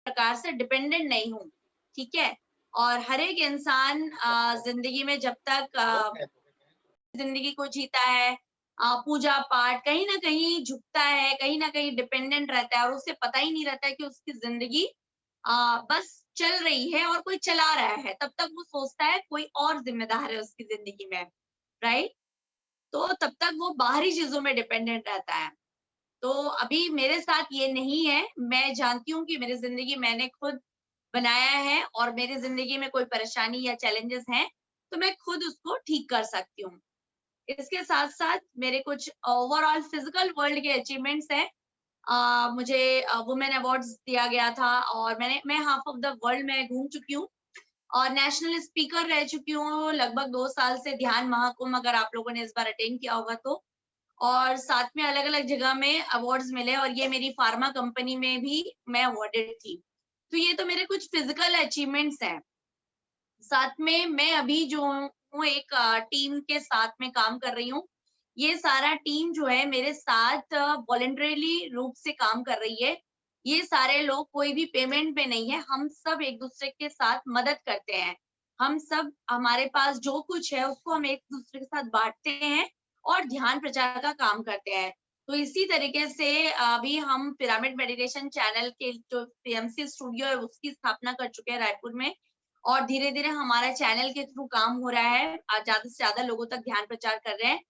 प्रकार से डिपेंडेंट नहीं हूँ, ठीक है? और हर एक इंसान जिंदगी में जब तक जिंदगी को जीता है, पूजा पाठ कहीं ना कहीं झुकता है, कहीं ना कहीं डिपेंडेंट रहता है, और उसे पता ही नहीं रहता है कि उसकी जिंदगी बस चल रही है और कोई चला रहा है। तब तक वो सोचता है कोई और जिम्मेदार है उसकी जिंदगी में, राइट? तो तब तक वो बाहरी चीजों में डिपेंडेंट रहता है। तो अभी मेरे साथ ये नहीं है। मैं जानती हूँ कि मेरी जिंदगी मैंने खुद बनाया है, और मेरी जिंदगी में कोई परेशानी या चैलेंजेस हैं, तो मैं खुद उसको ठीक कर सकती हूँ। इसके साथ-साथ मेरे कुछ ओवरऑल फिजिकल वर्ल्ड के अचीवमेंट्स हैं। मुझे वुमेन अवार्ड्स दिया गया था, और मैं हाफ ऑफ द वर्ल्ड में घूम चुकी हूँ, और नेशनल स्पीकर रह चुकी हूँ लगभग 2 साल से, ध्यान महाकुंभ अगर आप लोगों ने इस बार अटेंड किया होगा तो। और साथ में अलग-अलग जगह में अवार्ड्स मिले, और ये मेरी फार्मा कंपनी में भी मैं अवार्डेड थी। तो ये तो मेरे कुछ फिजिकल अचीवमेंट्स हैं। साथ में मैं अभी जो हूँ एक टीम के साथ में काम कर रही हूँ। ये सारा टीम जो है मेरे साथ वॉलंटरीली रूप से काम कर रही है। ये सारे लोग कोई भी पेमेंट पे नहीं है, हम सब एक-दूसरे के साथ मदद करते हैं। हम सब, हमारे पास जो कुछ है उसको हम एक-दूसरे के साथ बाँटते हैं और ध्यान प्रचार का काम करते हैं। तो इसी तरीके से अभी हम पिरामिड मेडिटेशन चैनल के जो पीएमसी स्टूडियो है उसकी स्थापना कर चुके हैं रायपुर में, और धीरे-धीरे हमारा चैनल के थ्रू काम हो रहा है। ज़्यादा से ज़्यादा लोगों तक ध्यान प्रचार कर रहे हैं,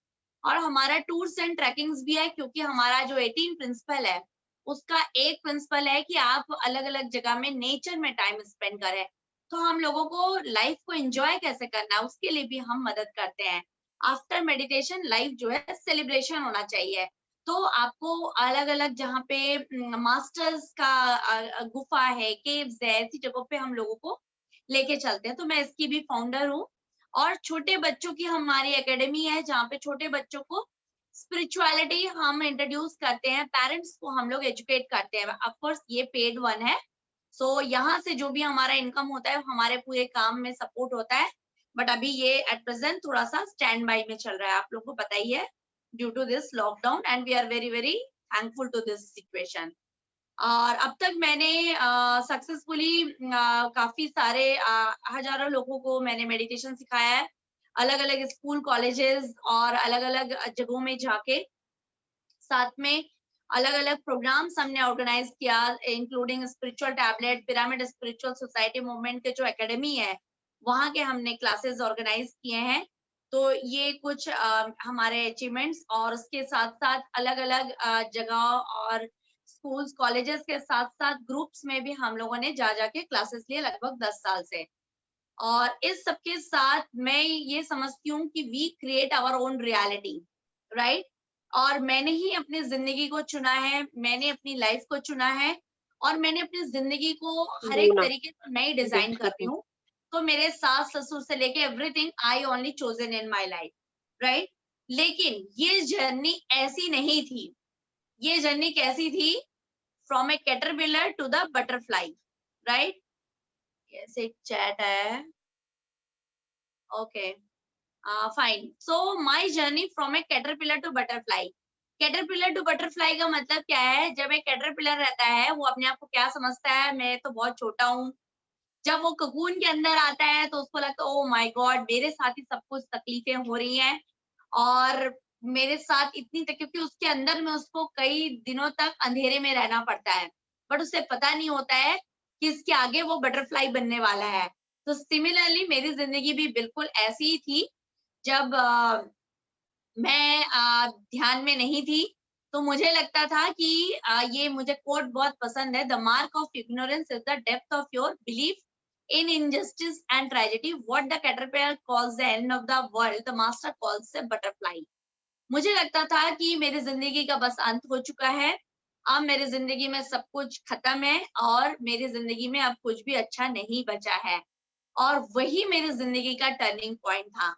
और हमारा टूर्स एंड ट्रैकिंग्स भी है, क्योंकि हमारा जो 18 प्रिंसिपल है, उसका एक प्रिंसिपल है कि आप अलग-अलग जगह में नेचर में टाइम स्पेंड करें। तो हम लोगों को लाइफ को एन्जॉय कैसे करना है, उसके लिए भी हम मदद करते हैं। आफ्टर मेडिटेशन लाइफ जो है सेलिब्रेशन होना चाहिए। तो आपको अलग-अलग जहाँ पे मास्टर्स का गुफा है, केव्स है, ऐसी जगहों पे हम लोगों को लेके चलते हैं। तो मैं इसकी भी फाउंडर हूँ, और छोटे बच्चों की हमारी एकेडमी है जहाँ पे छोटे बच्चों को स्पिरिचुअलिटी हम इंट्रोड्यूस करते हैं, पेरेंट्स को हम लोग एजुकेट करते हैं। ऑफ कोर्स ये पेड वन है। सो यहाँ से जो भी हमारा इनकम होता है हमारे पूरे काम में सपोर्ट होता है। बट अभी ये एट प्रेजेंट थोड़ा सा स्टैंड बाय में चल रहा है, आप लोग को पता ही है, due to this lockdown, and we are very very thankful to this situation. और अब तक मैंने सक्सेसफुली काफ़ी सारे हज़ारों लोगों को मैंने मेडिटेशन सिखाया है, अलग-अलग स्कूल, कॉलेजेस और अलग-अलग जगहों में जाके। साथ में अलग-अलग प्रोग्राम्स हमने ऑर्गेनाइज़ किया, including spiritual tablet, pyramid spiritual society movement के जो एकेडमी है, वहाँ के हमने क्लासेस ऑर्गेनाइज़ किए हैं। तो ये कुछ हमारे अचीवमेंट्स, और उसके साथ-साथ अलग-अलग जगह और स्कूल्स, कॉलेजेस के साथ-साथ ग्रुप्स में भी हम लोगों ने जा-जा के क्लासेस लिए लगभग 10 साल से। और इस सब के साथ मैं ये समझती हूँ कि we create our own reality, right? और मैंने ही अपनी ज़िंदगी को चुना है, मैंने अपनी लाइफ़ को चुना है, और मैंने अपनी ज़िंदगी को हर एक बोला। तरीके से मैं ही डिज़ाइन कर रही बिल्कुल। हूँ। तो मेरे सास-ससुर से लेके everything I only chosen in my life, right? लेकिन ये जर्नी ऐसी नहीं थी। ये जर्नी कैसी थी? From a caterpillar to the butterfly, right? Yes, एक चैट है। Okay, fine. So my journey from a caterpillar to butterfly. Caterpillar to butterfly का मतलब क्या है? जब एक कैटरपिलर रहता है, वो अपने आप को क्या समझता है? मैं तो बहुत छोटा हूँ। जब वो कोकून के अंदर आता है, तो उसको लगता है, ओह माय गॉड! मेरे साथ ही सब कुछ तकलीफें हो रही हैं, और मेरे साथ इतनी क्योंकि उसके अंदर में उसको कई दिनों तक अंधेरे में रहना पड़ता है। बट उसे पता नहीं होता है कि इसके आगे वो बटरफ्लाई बनने वाला है। तो सिमिलरली मेरी ज़िंदगी भी बिल्कुल ऐसी ही थी। जब मैं ध्यान में नहीं थी, तो मुझे लगता था कि ये मुझे कोट बहुत पसंद है, the mark of ignorance is the depth of your belief in injustice and tragedy, what the caterpillar calls the end of the world, the master calls the butterfly. मुझे लगता था कि मेरी ज़िंदगी का बस अंत हो चुका है। अब मेरी ज़िंदगी में सब कुछ खत्म है, और मेरी ज़िंदगी में अब कुछ भी अच्छा नहीं बचा है। और वही मेरी ज़िंदगी का टर्निंग पॉइंट था।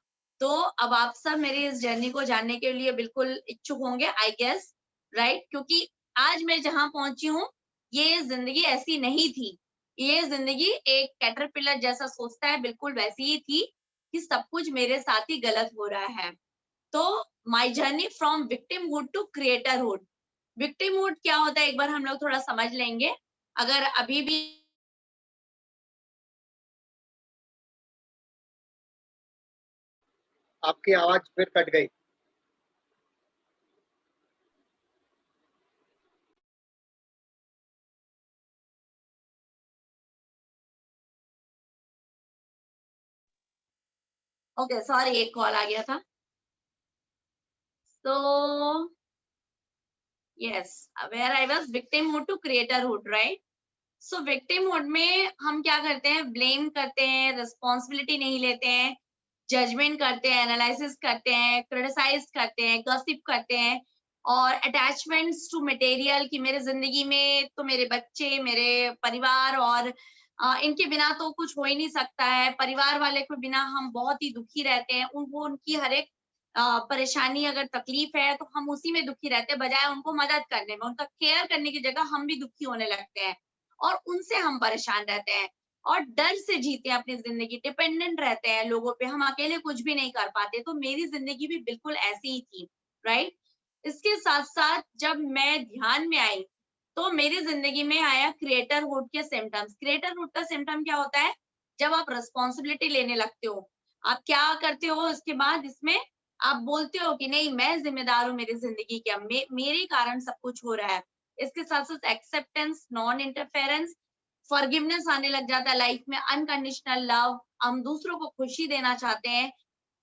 तो अब आप सब मेरी इस जर्नी को जानने के लिए बिल्कुल इच्छुक होंगे, आई गेस, राइट? क्योंकि आज मैं जहाँ पहुँची हूँ, ये ज़िंदगी ऐसी नहीं थी। ये ज़िंदगी एक कैटरपिलर जैसा सोचता है, बिल्कुल वैसी ही थी कि सब कुछ मेरे साथ ही गलत हो रहा है। तो my journey from victimhood to creatorhood. विक्टिमहुड क्या होता है, एक बार हम लोग थोड़ा समझ लेंगे। अगर अभी भी आपकी आवाज फिर कट गई। ओके सॉरी, एक कॉल आ गया था। तो yes, where I was victimhood to creatorhood, right? So victimhood में हम क्या करते हैं, ब्लेम करते हैं, रिस्पॉन्सिबिलिटी नहीं लेते हैं, जजमेंट करते हैं, एनालिसिस करते हैं, क्रिटिसाइज करते हैं, गॉसिप करते हैं, और अटैचमेंट्स टू मटेरियल की मेरे जिंदगी में तो मेरे बच्चे, मेरे परिवार और इनके बिना तो कुछ हो ही नहीं सकता है। परिवार वाले के बिना हम बहुत ही दुखी रहते हैं। उनको उनकी हर एक परेशानी अगर तकलीफ है तो हम उसी में दुखी रहते हैं, बजाय उनको मदद करने में। उनका केयर करने की जगह हम भी दुखी होने लगते हैं और उनसे हम परेशान रहते हैं और डर से जीते हैं अपनी जिंदगी, डिपेंडेंट रहते हैं लोगों पे, हम अकेले कुछ भी नहीं कर पाते। तो मेरी जिंदगी भी बिल्कुल ऐसी ही थी, राइट? इसके साथ साथ जब मैं ध्यान में आई तो मेरी जिंदगी में आया क्रिएटरहुड के सिम्टम्स। क्रिएटरहुड का सिम्टम क्या होता है? जब आप रिस्पॉन्सिबिलिटी लेने लगते हो। आप क्या करते हो इसके बाद? इसमें आप बोलते हो कि नहीं, मैं जिम्मेदार हूँ मेरी जिंदगी के, मेरे कारण सब कुछ हो रहा है। इसके साथ साथ एक्सेप्टेंस, नॉन इंटरफेरेंस, फॉरगिवनेस आने लग जाता है लाइफ में, अनकंडीशनल लव, हम दूसरों को खुशी देना चाहते हैं,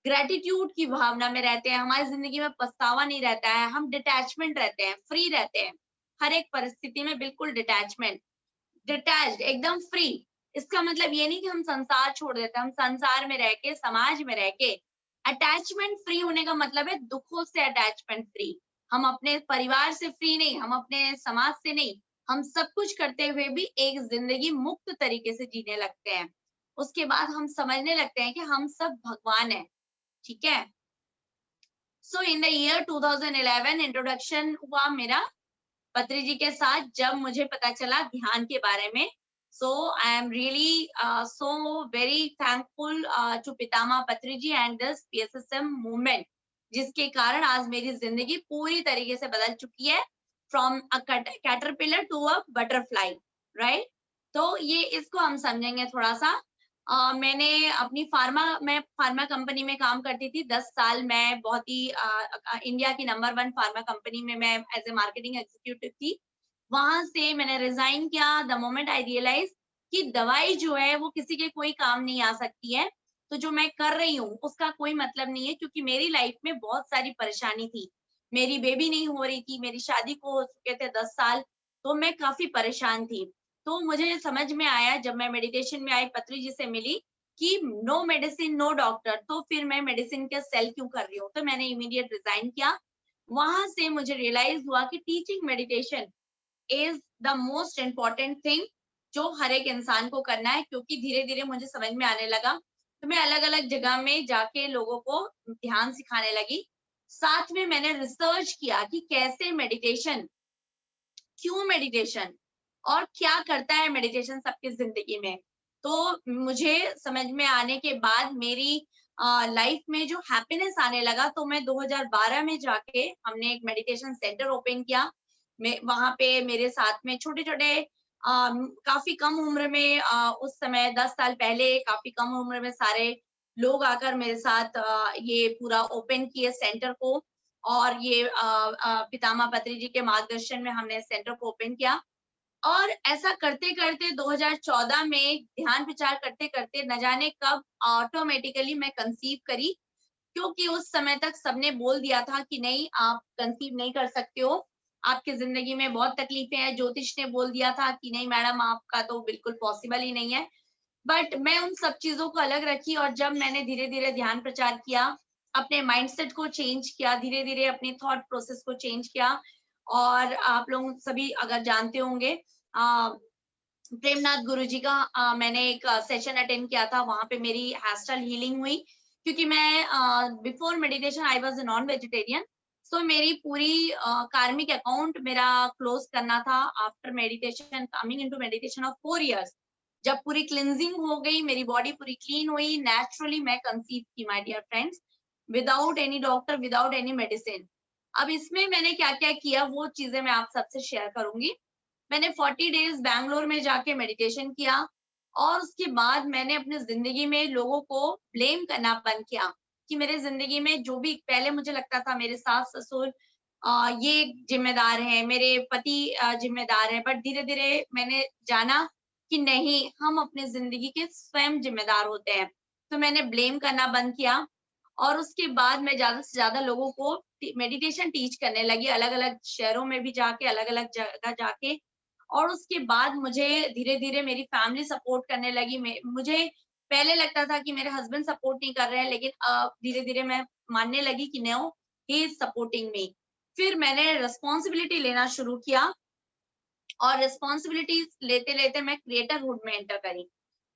ग्रेटिट्यूड की भावना में रहते हैं, हमारी जिंदगी में पछतावा नहीं रहता है, हम डिटैचमेंट रहते हैं, फ्री रहते हैं, हर एक परिस्थिति में बिल्कुल डिटैचमेंट, डिटैच्ड, एकदम फ्री। इसका मतलब ये नहीं कि हम संसार छोड़ देते हैं, हम संसार में रह के, समाज में रह के अटैचमेंट फ्री होने का मतलब है दुखों से अटैचमेंट फ्री। हम अपने परिवार से फ्री नहीं, हम अपने समाज से नहीं, हम सब कुछ करते हुए भी एक जिंदगी मुक्त तरीके से जीने लगते हैं। उसके बाद हम समझने लगते हैं कि हम सब भगवान हैं, ठीक है? सो इन द ईयर 2011 इंट्रोडक्शन हुआ मेरा पत्री जी के साथ, जब मुझे पता चला ध्यान के बारे में। So I am really so very thankful to Pitamah Patri ji and this PSSM movement, जिसके कारण आज मेरी जिंदगी पूरी तरीके से बदल चुकी है, from a caterpillar to a butterfly, right? तो ये इसको हम समझेंगे थोड़ा सा। मैंने अपनी मैं फार्मा कंपनी में काम करती थी 10 साल। मैं बहुत ही इंडिया की नंबर 1 फार्मा कंपनी में मैं एज़ अ मार्केटिंग एग्जीक्यूटिव थी। वहाँ से मैंने रिज़ाइन किया द मोमेंट आई रियलाइज़ कि दवाई जो है वो किसी के कोई काम नहीं आ सकती है। तो जो मैं कर रही हूँ उसका कोई मतलब नहीं है, क्योंकि मेरी लाइफ में बहुत सारी परेशानी थी। मेरी बेबी नहीं हो रही थी, मेरी शादी को हो चुके थे 10 साल, तो मैं काफ़ी परेशान थी। तो मुझे समझ में आया जब मैं मेडिटेशन में आई, पत्री जी से मिली, कि नो मेडिसिन नो डॉक्टर, तो फिर मैं मेडिसिन का सेल क्यों कर रही हूँ? तो मैंने इमीडिएट रिजाइन किया। वहां से मुझे रियलाइज हुआ कि teaching meditation is the most important thing जो हर एक इंसान को करना है, क्योंकि धीरे धीरे मुझे समझ में आने लगा। तो मैं अलग अलग जगह में जाके लोगों को ध्यान सिखाने लगी। साथ में मैंने रिसर्च किया कि कैसे मेडिटेशन, क्यों मेडिटेशन, और क्या करता है मेडिटेशन सबकी जिंदगी में। तो मुझे समझ में आने के बाद मेरी लाइफ में जो हैप्पीनेस आने लगा, तो मैं 2012 में जाके हमने एक मेडिटेशन सेंटर ओपन किया। मैं वहां पे मेरे साथ में छोटे छोटे काफी कम उम्र में उस समय 10 साल पहले काफी कम उम्र में सारे लोग आकर मेरे साथ ये पूरा ओपन किए सेंटर को। और ये पितामह पत्री जी के मार्गदर्शन में हमने सेंटर को ओपन किया। और ऐसा करते-करते 2014 में ध्यान विचार करते-करते न जाने कब ऑटोमेटिकली मैं कंसीव करी, क्योंकि उस समय तक सबने बोल दिया था कि नहीं, आप कंसीव नहीं कर सकते हो, आपकी ज़िंदगी में बहुत तकलीफ़ें हैं। ज्योतिष ने बोल दिया था कि नहीं मैडम, आपका तो बिल्कुल पॉसिबल ही नहीं है। बट मैं उन सब चीज़ों को अलग रखी और जब मैंने धीरे-धीरे ध्यान प्रचार किया, अपने माइंडसेट को चेंज किया, धीरे-धीरे अपनी थॉट प्रोसेस को चेंज किया। और आप लोग सभी अगर जानते होंगे, अ, प्रेमनाथ गुरुजी का मैंने एक सेशन अटेंड किया था, वहाँ पे मेरी हेयर स्टाइल हीलिंग हुई, क्योंकि मैं before meditation I was a non vegetarian. So मेरी पूरी कार्मिक अकाउंट मेरा क्लोज करना था after meditation, coming into meditation of 4 years. जब पूरी क्लींजिंग हो गई, मेरी बॉडी पूरी क्लीन हुई, नेचुरली मैं कंसीव की my dear friends, without any doctor, without any medicine. अब इसमें मैंने क्या-क्या किया वो चीज़ें मैं आप सबसे शेयर करूँगी। मैंने 40 डेज़ बैंगलोर में जाके मेडिटेशन किया और उसके बाद मैंने अपनी ज़िंदगी में लोगों को ब्लेम करना बंद किया। कि मेरे जिंदगी में जो भी पहले मुझे लगता था मेरे सास ससुर ये जिम्मेदार है, मेरे पति जिम्मेदार है, बट धीरे धीरे मैंने जाना कि नहीं, हम अपने जिंदगी के स्वयं जिम्मेदार होते हैं। तो मैंने ब्लेम करना बंद किया और उसके बाद मैं ज्यादा से ज्यादा लोगों को मेडिटेशन टीच करने लगी, अलग अलग शहरों में भी जाके, अलग अलग जगह जाके। और उसके बाद मुझे धीरे धीरे मेरी फैमिली सपोर्ट करने लगी। मुझे पहले लगता था कि मेरे हस्बैंड सपोर्ट नहीं कर रहे हैं, लेकिन धीरे धीरे मैं मानने लगी कि no, he is supporting me. फिर मैंने रिस्पॉन्सिबिलिटी लेना शुरू किया और रिस्पॉन्सिबिलिटी लेते लेते मैं क्रिएटरहुड में एंटर करी।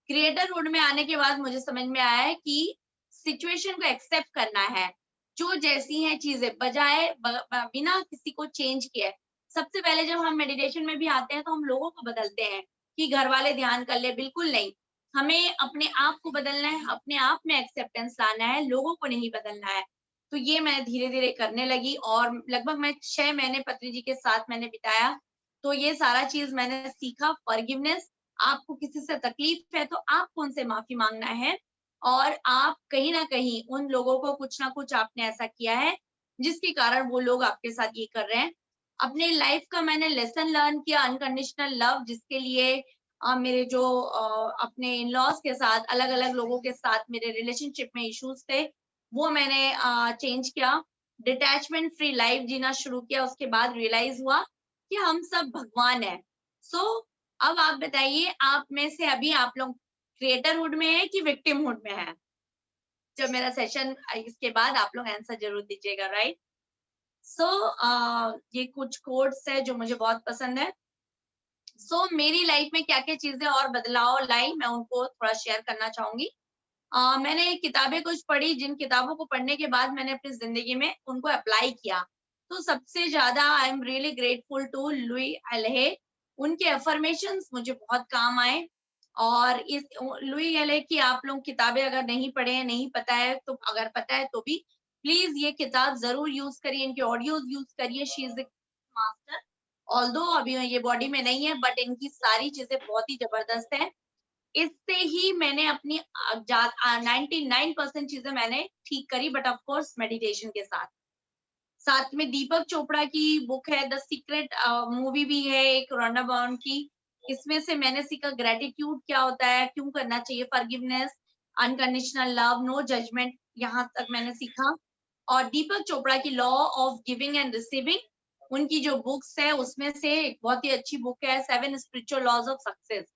क्रिएटरहुड में आने के बाद मुझे समझ में आया है कि सिचुएशन को एक्सेप्ट करना है, जो जैसी हैं चीजें, बजाय बिना किसी को चेंज किए। सबसे पहले जब हम मेडिटेशन में भी आते हैं तो हम लोगों को बदलते हैं कि घर वाले ध्यान कर ले, बिल्कुल नहीं। हमें अपने आप को बदलना है, अपने आप में एक्सेप्टेंस लाना है, लोगों को नहीं बदलना है। तो ये मैं धीरे धीरे करने लगी और लगभग मैं 6 महीने पत्नी जी के साथ मैंने बिताया। तो ये सारा चीज मैंने सीखा, फॉरगिवनेस। आपको किसी से तकलीफ है तो आपको उनसे माफी मांगना है, और आप कहीं ना कहीं उन लोगों को कुछ ना कुछ आपने ऐसा किया है जिसके कारण वो लोग आपके साथ ये कर रहे हैं। अपने लाइफ का मैंने लेसन लर्न किया, अनकंडीशनल लव, जिसके लिए मेरे जो अपने इन लॉज के साथ, अलग अलग लोगों के साथ मेरे रिलेशनशिप में इश्यूज थे, वो मैंने चेंज किया। डिटैचमेंट फ्री लाइफ जीना शुरू किया। उसके बाद रियलाइज हुआ कि हम सब भगवान है। सो अब आप बताइए, आप में से अभी आप लोग क्रिएटरहुड में है कि विक्टिमहुड में है? जब मेरा सेशन इसके बाद आप लोग आंसर जरूर दीजिएगा, राइट? सो ये कुछ कोट्स है जो मुझे बहुत पसंद है। मेरी लाइफ में क्या क्या चीजें और बदलाव लाई, मैं उनको थोड़ा शेयर करना चाहूंगी। मैंने किताबें कुछ पढ़ी, जिन किताबों को पढ़ने के बाद मैंने अपनी जिंदगी में उनको अप्लाई किया। तो सबसे ज्यादा I am really grateful to Louise Hay. उनके अफर्मेशंस मुझे बहुत काम आए। और इस लुई एल्हे की आप लोग किताबें अगर नहीं पढ़े हैं, नहीं पता है, तो अगर पता है तो भी प्लीज ये किताब जरूर यूज करिए, इनके ऑडियोज यूज करिए। She is master. ऑल्दो अभी ये बॉडी में नहीं है, बट इनकी सारी चीजें बहुत ही जबरदस्त है। इससे ही मैंने अपनी 99% चीजें मैंने ठीक करी, बट ऑफ कोर्स मेडिटेशन के साथ। साथ में दीपक चोपड़ा की बुक है द सीक्रेट, मूवी भी है एक रोंडा बाउन की। इसमें से मैंने सीखा ग्रेटिट्यूड क्या होता है, क्यों करना चाहिए, forgiveness, unconditional love, no judgement, यहाँ तक मैंने सीखा। और दीपक चोपड़ा की law of giving and receiving, उनकी जो बुक्स है उसमें से एक बहुत ही अच्छी बुक है 7 स्पिरिचुअल लॉज ऑफ सक्सेस।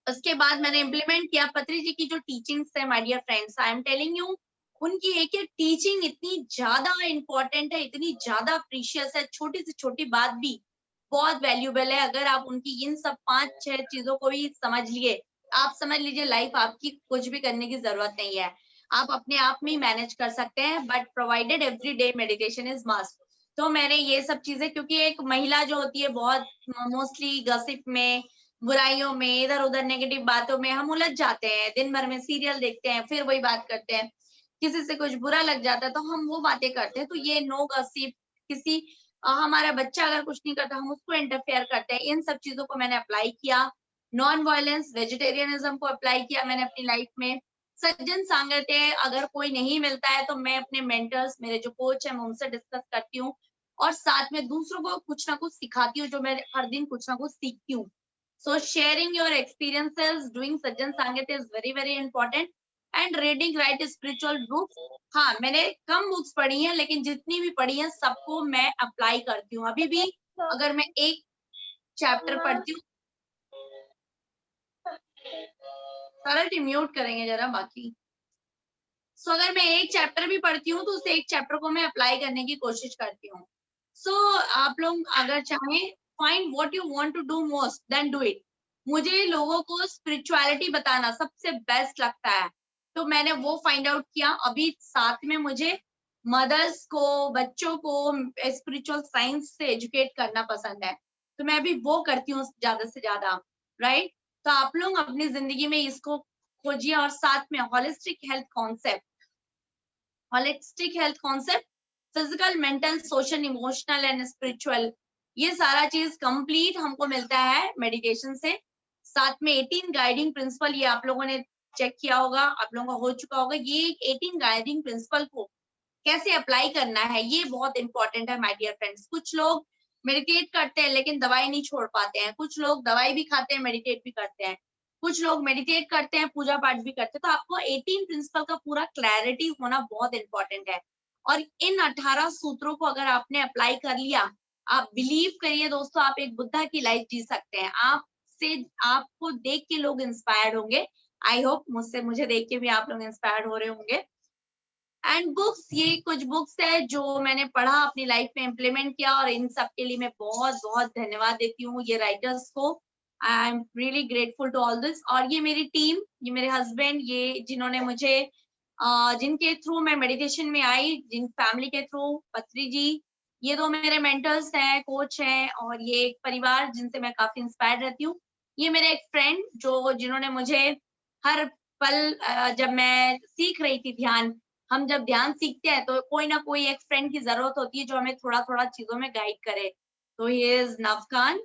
उसके बाद मैंने इम्प्लीमेंट किया पत्री जी की जो टीचिंग्स है। My dear friends, I am telling you, उनकी एक एक टीचिंग इतनी ज्यादा इंपॉर्टेंट है, इतनी ज्यादा प्रीशियस है, छोटी से छोटी बात भी बहुत वैल्यूबल है। अगर आप उनकी इन सब 5-6 चीजों को भी समझ लिए, आप समझ लीजिए लाइफ आपकी कुछ भी करने की जरूरत नहीं है, आप अपने आप में ही मैनेज कर सकते हैं, but provided every day meditation is must. तो मैंने ये सब चीजें, क्योंकि एक महिला जो होती है बहुत मोस्टली गसिप में, बुराइयों में, इधर उधर नेगेटिव बातों में हम उलझ जाते हैं, दिन भर में सीरियल देखते हैं, फिर वही बात करते हैं, किसी से कुछ बुरा लग जाता है तो हम वो बातें करते हैं। तो ये नो गसिप, किसी हमारा बच्चा अगर कुछ नहीं करता हम उसको इंटरफेयर करते हैं, इन सब चीजों को मैंने अप्लाई किया। नॉन वायलेंस, वेजिटेरियनिज्म को अप्लाई किया मैंने अपनी लाइफ में। सज्जन सांगत्य अगर कोई नहीं मिलता है तो मैं अपने मेंटर्स, मेरे जो कोच है, मैं उनसे डिस्कस करती हूँ, और साथ में दूसरों को कुछ ना कुछ सिखाती हूँ, जो मैं हर दिन कुछ ना कुछ सीखती हूँ। So sharing your experiences doing Sajjan Sangit is very very important, and reading right spiritual books। हाँ, मैंने कम बुक्स पढ़ी हैं, लेकिन जितनी भी पढ़ी हैं सबको मैं अप्लाई करती हूँ। अभी भी अगर मैं एक चैप्टर पढ़ती हूँ, सरल म्यूट करेंगे जरा बाकी। अगर मैं एक चैप्टर भी पढ़ती हूँ तो उस एक चैप्टर को मैं अप्लाई करने की कोशिश करती हूँ। आप लोग अगर चाहें, find what you want to do most then do it. मुझे लोगों को स्पिरिचुअलिटी बताना सबसे बेस्ट लगता है, तो मैंने वो फाइंड आउट किया। अभी साथ में मुझे मदर्स को, बच्चों को स्पिरिचुअल साइंस से एजुकेट करना पसंद है, तो मैं अभी वो करती हूँ ज्यादा से ज्यादा, राइट? तो आप लोग अपनी जिंदगी में इसको खोजिए। और साथ में holistic health concept, physical, mental, social, emotional and spiritual, ये सारा चीज कंप्लीट हमको मिलता है मेडिटेशन से। साथ में 18 गाइडिंग प्रिंसिपल, ये आप लोगों ने चेक किया होगा, आप लोगों का हो चुका होगा। ये 18 गाइडिंग प्रिंसिपल को कैसे अप्लाई करना है, ये बहुत इंपॉर्टेंट है माय डियर फ्रेंड्स। कुछ लोग मेडिटेट करते हैं लेकिन दवाई नहीं छोड़ पाते हैं, कुछ लोग दवाई भी खाते हैं, मेडिटेट भी करते हैं, कुछ लोग मेडिटेट करते हैं, पूजा पाठ भी करते हैं। तो आपको 18 प्रिंसिपल का पूरा क्लैरिटी होना बहुत इंपॉर्टेंट है। और इन 18 सूत्रों को अगर आपने अप्लाई कर लिया, आप बिलीव करिए दोस्तों, आप एक बुद्धा की लाइफ जी सकते हैं। आपसे आपको देख के लोग इंस्पायर्ड होंगे। आई होप मुझे देख के भी आप लोग इंस्पायर्ड हो रहे होंगे। एंड बुक्स, ये कुछ बुक्स है जो मैंने पढ़ा, अपनी लाइफ में इम्प्लीमेंट किया, और इन सब के लिए मैं बहुत बहुत धन्यवाद देती हूँ ये राइटर्स को। I am really grateful to all this. और ये मेरी टीम, ये मेरे हस्बैंड, ये जिन्होंने मुझे जिनके थ्रू मैं मेडिटेशन में आई, जिन फैमिली के थ्रू, पत्री जी, ये दो मेरे मेंटर्स हैं, कोच हैं, और ये एक परिवार जिनसे मैं काफी इंस्पायर्ड रहती हूँ। ये मेरे एक फ्रेंड जिन्होंने मुझे हर पल जब मैं सीख रही थी ध्यान, हम जब ध्यान सीखते हैं तो कोई ना कोई एक फ्रेंड की जरूरत होती है जो हमें थोड़ा-थोड़ा चीज़ों में गाइड करे। तो he is Navkan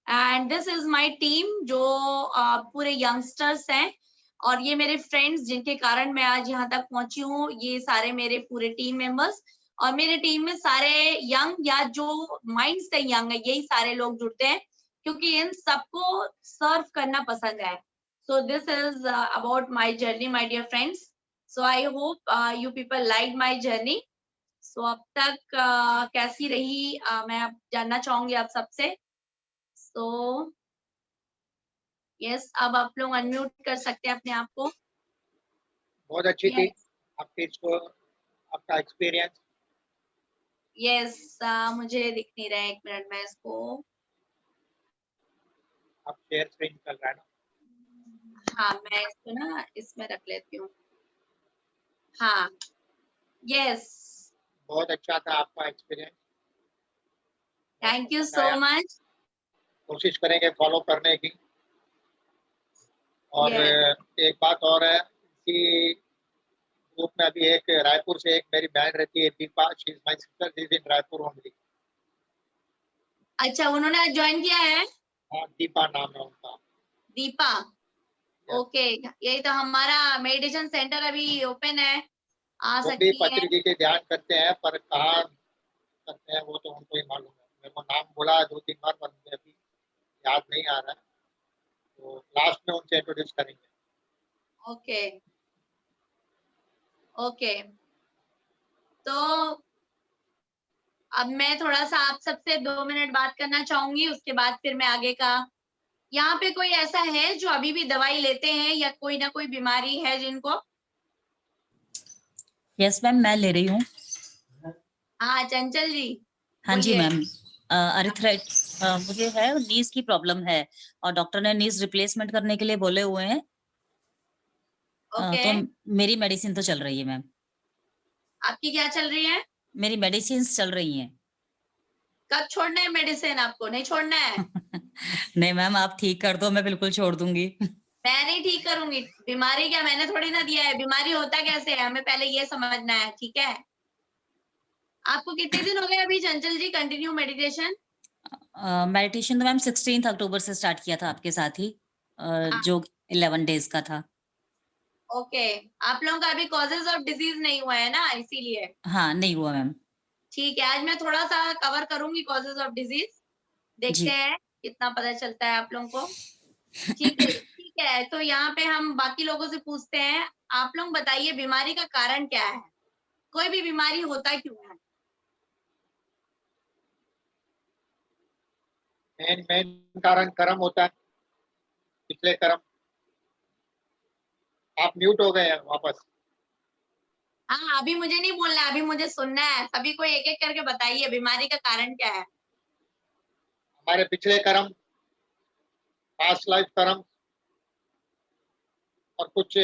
and this is my team जो पूरे यंगस्टर्स हैं, और ये मेरे फ्रेंड्स जिनके कारण मैं आज यहाँ तक पहुँची हूँ, ये सारे मेरे पूरे टीम मेंबर्स। और मेरे टीम में सारे यंग या जो माइंड से यंग है, यही सारे लोग जुड़ते हैं क्योंकि इन सबको सर्व करना पसंद है। So this is about my journey, my dear friends. So I hope you people liked my journey. So अब तक कैसी रही मैं अब जानना चाहूंगी आप सबसे। So yes, अब आप लोग अनम्यूट कर सकते हैं अपने आप को। बहुत अच्छी थी Yes, आपकी इसको आपका एक्सपीरियंस। yes, मुझे दिख नहीं रहा है, एक मिनट में इसको। आप शेयर स्क्रीन चल रहा है ना? हाँ, मैं इसको ना इसमें रख लेती हूँ। हाँ, yes, बहुत अच्छा था आपका एक्सपीरियंस। thank you पसंद so आया। much. कोशिश करेंगे फॉलो करने की। और Yes. एक बात और है कि ग्रुप में अभी एक रायपुर से एक मेरी बहन रहती है, Deepa, she is my sister, she is in Raipur only. अच्छा, उन्होंने ज्वाइन किया है? हाँ, दीपा नाम है उनका। दीपा। Yes. ओके, यही तो हमारा मेडिटेशन सेंटर अभी ओपन है, आ वो भी सकती हैं। पत्री जी के ध्यान करते हैं, पर कहाँ करते हैं वो तो उनको ही मालूम है। मेरे को नाम बोला 2-3 बार, पर मुझे अभी याद नहीं आ रहा है, तो लास्ट में उनसे इंट्रोड्यूस करेंगे। Okay, okay. तो अब मैं थोड़ा सा आप सबसे 2 मिनट बात करना चाहूंगी, उसके बाद फिर मैं आगे का। यहाँ पे कोई ऐसा है जो अभी भी दवाई लेते हैं या कोई ना कोई बीमारी है जिनको? यस मैम, मैं ले रही हूँ। हाँ, चंचल जी हाँ जी बोलिए। मैम, अरिथ्राइट मुझे है, नीज की प्रॉब्लम है और डॉक्टर ने नीज रिप्लेसमेंट करने के लिए बोले हुए हैं। ओके, तो मेरी मेडिसिन तो चल रही है मैम। आपकी क्या चल रही है? मेरी मेडिसिन चल रही हैं। कब छोड़ना है मेडिसिन, आपको नहीं छोड़ना है? नहीं मैम, आप ठीक कर दो, मैं बिल्कुल छोड़ दूंगी। मैं नहीं ठीक करूंगी, बीमारी क्या मैंने थोड़ी ना दिया है, बीमारी होता कैसे है हमें पहले ये समझना है, ठीक है? आपको कितने दिन हो गए अभी चंचल जी कंटिन्यू मेडिटेशन? मेडिटेशन तो मैम 16 अक्टूबर से स्टार्ट किया था आपके साथ ही, हाँ, जो 11 डेज का था। ओके। आप लोगों का अभी कॉजेज ऑफ डिजीज नहीं हुआ है ना, इसीलिए। हाँ, नहीं हुआ मैम। ठीक है, आज मैं थोड़ा सा कवर करूंगी कॉजेज ऑफ डिजीज, देखते जी। हैं कितना पता चलता है आप लोगों को। ठीक है, ठीक है। तो यहाँ पे हम बाकी लोगों से पूछते हैं, आप लोग बताइए बीमारी का कारण क्या है? कोई भी बीमारी होता क्यों है? मेन मेन कारण कर्म होता है, पिछले कर्म। आप म्यूट हो गए हैं वापस। हाँ, अभी मुझे नहीं बोलना है, अभी मुझे सुनना है। सभी को एक एक करके बताइए बीमारी का कारण क्या है? हमारे पिछले कर्म, पास्ट लाइफ कर्म, और कुछ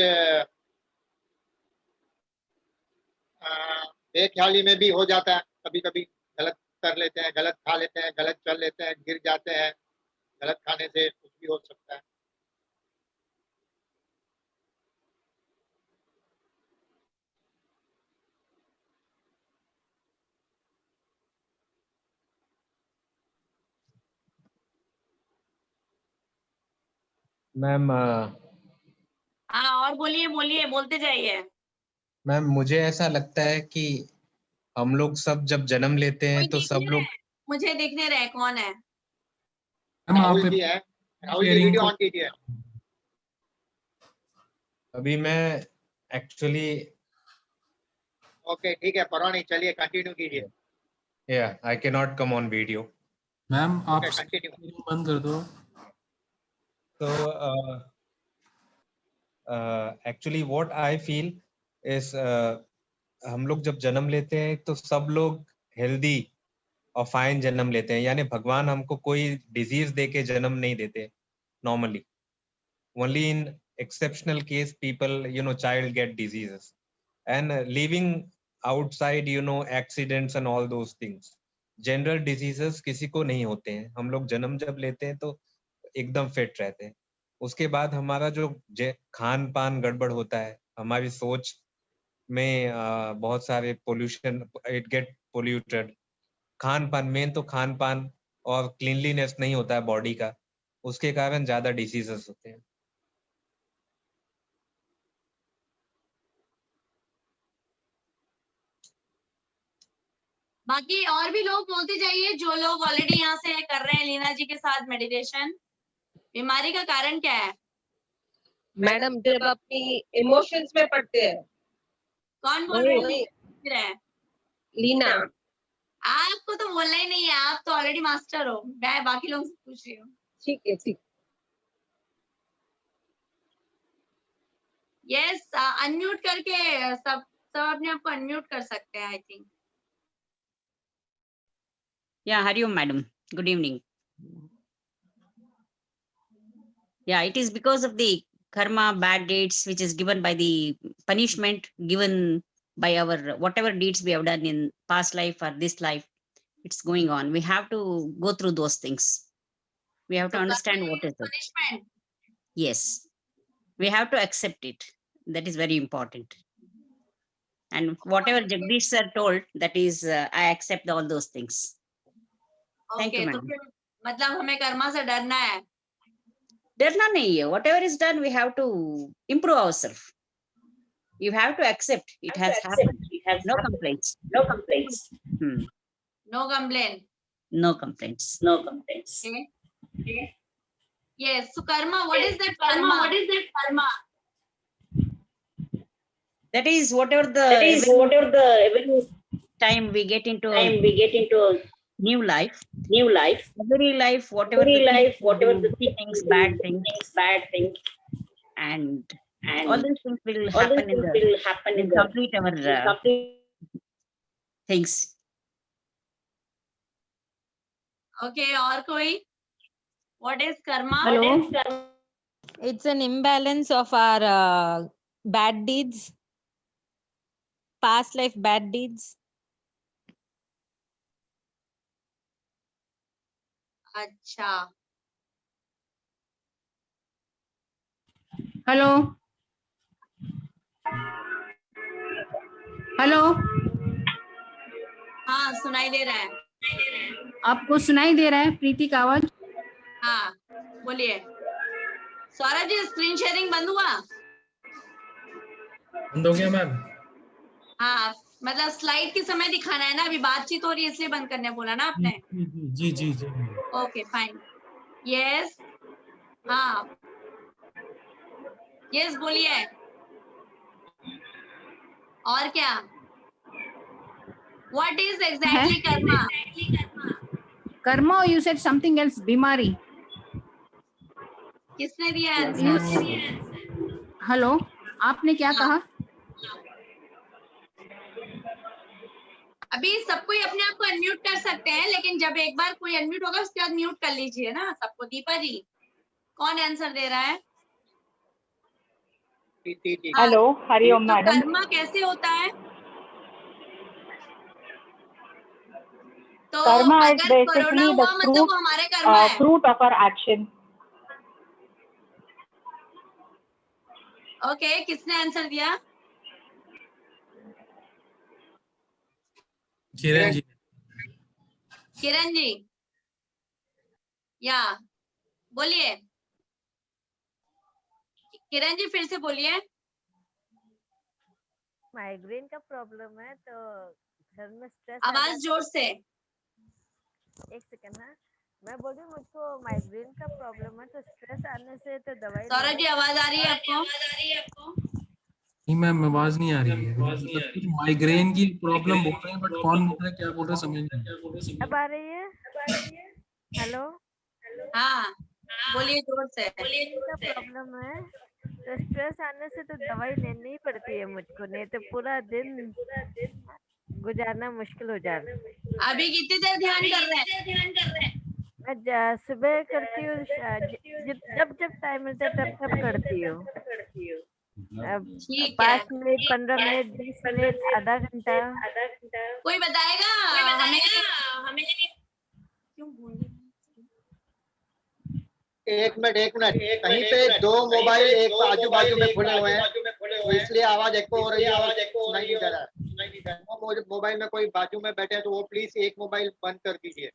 बेख्याली में भी हो जाता है। कभी कभी गलत कर लेते हैं, गलत खा लेते हैं, गलत चल लेते हैं, गिर जाते हैं। गलत खाने से कुछ भी हो सकता है। मैम हाँ, और बोलिए बोलिए, बोलते जाइए। मैम मुझे ऐसा लगता है कि हम लोग सब जब जन्म लेते हैं कोई तो दिख सब नहीं लोग रहा है, मुझे दिख नहीं रहा है कौन है। मैम आप राहुल जी है, राहुल जी शेयरिंग वीडियो को ऑन कीजिए। अभी मैं एक्चुअली ओके ठीक है परवानी, चलिए कंटिन्यू कीजिए। या I can not come on video. Ma'am आप ओके कंटिन्यू। शेयरिंग बंद कर दो। तो actually what I feel is हम लोग जब जन्म लेते हैं तो सब लोग हेल्दी और फाइन जन्म लेते हैं, यानी भगवान हमको कोई डिजीज दे के जन्म नहीं देते normally. Only in exceptional case people child gate diseases and living outside accidents and all those things. General diseases किसी को नहीं होते हैं। हम लोग जन्म जब लेते हैं तो एकदम फिट रहते हैं। उसके बाद हमारा जो खान पान गड़बड़ होता है, हमारी सोच में बहुत सारे pollution, it get polluted. Khan पान, मेन तो खान पान और क्लीनलीनेस नहीं होता है बॉडी का, उसके कारण ज्यादा डिसीजेस होते हैं। बाकी और भी लोग बोलते जाइए, जो लोग ऑलरेडी यहाँ से कर रहे हैं लीना जी के साथ मेडिटेशन। बीमारी का कारण क्या है? मैडम जब अपनी इमोशंस में पड़ते हैं। कौन बोल रहे वही हैं? लीना। आपको तो बोलना ही नहीं है, आप तो ऑलरेडी मास्टर हो। मैं बाकी लोगों से पूछ रही हूँ। ठीक है ठीक। यस, अनम्यूट करके सब अपने आप को अनम्यूट कर सकते हैं I think. Yeah, Hariom madam. Good evening. Yeah, it is because of the karma, bad deeds, which is given by the punishment given by our whatever deeds we have done in past life or this life. It's going on. We have to go through those things. We have to understand what is it. punishment. Yes, we have to accept it. That is very important. And whatever Jagdish sir told, that is, I accept all those things. Thank you, Okay, तो madam. फिर मतलब हमें कर्मा से डरना है। डरना नहीं है, whatever is done we have to improve ourselves. You have to accept it has happened. No complaints. No complaints. No complaint. No complaints. No complaints. Okay. Yes, so karma, what is that karma? What is that karma? That is whatever the That is whatever the every time we get into time we get into a new life. new life. Every life, whatever Every the life, things we whatever do, the things, bad things, bad things, and and all these things will all happen these in things the will happen in the complete our complete. things. Okay, और कोई? What is karma? Hello. It's an imbalance of our bad deeds, past life bad deeds. अच्छा, hello hello, हाँ सुनाई दे रहा है। आपको सुनाई दे रहा है प्रीति का आवाज? हाँ बोलिए। सौरभ जी, स्क्रीन शेयरिंग बंद हुआ? बंद हो गया मैम। हाँ, मतलब स्लाइड के समय दिखाना है ना, अभी बातचीत हो रही है इसलिए बंद करने बोला ना आपने। जी जी जी। Okay fine. यस, हाँ यस बोलिए। और क्या? What is exactly karma? Karma, you said something else, बीमारी। किसने दिया आंसर? हेलो, आपने क्या कहा? अभी सब कोई अपने आप को अनम्यूट कर सकते हैं, लेकिन जब एक बार कोई अनम्यूट होगा उसके बाद म्यूट कर लीजिए ना सबको। दीपा जी, कौन आंसर दे रहा है? Hello, Hariom madam. कर्मा कैसे होता है? तो Karma is अगर कोरोना basically हुआ the मतलब वो हमारे कर्मा है। fruit of our action. Okay, किसने आंसर दिया? किरण जी। किरण जी, या बोलिए। किरण जी फिर से बोलिए। माइग्रेन का प्रॉब्लम है तो घर में स्ट्रेस आवाज जोर से। एक सेकंड है, मैं बोल रही हूँ मुझको माइग्रेन का प्रॉब्लम है तो स्ट्रेस आने से तो दवाई सौरभ जी आवाज आ रही है आपको? नहीं मैम, आवाज नहीं आ रही है। मतलब कुछ माइग्रेन की प्रॉब्लम बोल रहे हैं, बट कौन बोल रहा है, क्या बोल रहे हैं, समझ नहीं आ रहा। अब आ रही है? हेलो, हाँ बोलिए जोर से। माइग्रेन का प्रॉब्लम है तो स्ट्रेस आने से तो दवाई लेनी ही पड़ती है मुझको, नहीं तो पूरा दिन गुजारना मुश्किल हो जाता है। अभी कितनी देर ध्यान कर रहे हैं? मैं सुबह करती हूँ, जब जब टाइम मिलता है तब तब करती हूँ। ठीक है। 5 मिनट, 15 मिनट, 20 मिनट, आधा घंटा। कोई बताएगा हमें क्यों बोल रहे हैं? एक मिनट कहीं पे 2 मोबाइल एक आजू बाजू में खुले हुए हैं तो इसलिए आवाज एको हो रही है और सुनाई नहीं दे रहा है। मोबाइल में कोई बाजू में बैठे हैं तो वो प्लीज एक मोबाइल बंद कर दीजिए।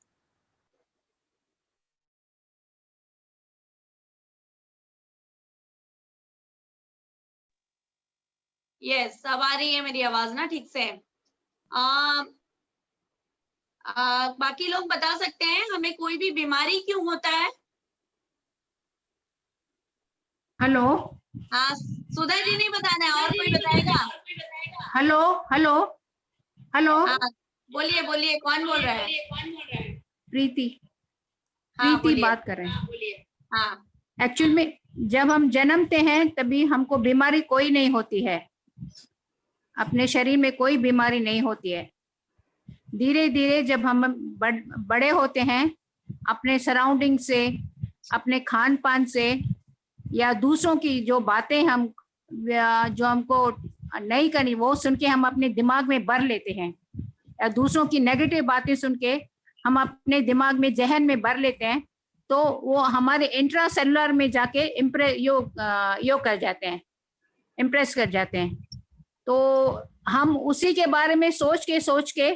यस अब आ रही है मेरी आवाज ना ठीक से। बाकी लोग बता सकते हैं हमें कोई भी बीमारी क्यों होता है? हेलो हाँ सुधा जी नहीं बताना है, और कोई बताएगा? हेलो हेलो हेलो हाँ बोलिए बोलिए, कौन बोल रहा है? प्रीति हाँ प्रीति बोलिए। बात कर रहे हैं। हाँ एक्चुअल में जब हम जन्मते हैं तभी हमको बीमारी कोई नहीं होती है, अपने शरीर में कोई बीमारी नहीं होती है। धीरे धीरे जब हम बड़े होते हैं, अपने सराउंडिंग से, अपने खान पान से, या दूसरों की जो बातें हम जो हमको नहीं करनी वो सुन के हम अपने दिमाग में भर लेते हैं, या दूसरों की नेगेटिव बातें सुन के हम अपने दिमाग में, जहन में भर लेते हैं, तो वो हमारे इंट्रा सेलुलर में जाके योग कर जाते हैं, इम्प्रेस कर जाते हैं। तो हम उसी के बारे में सोच के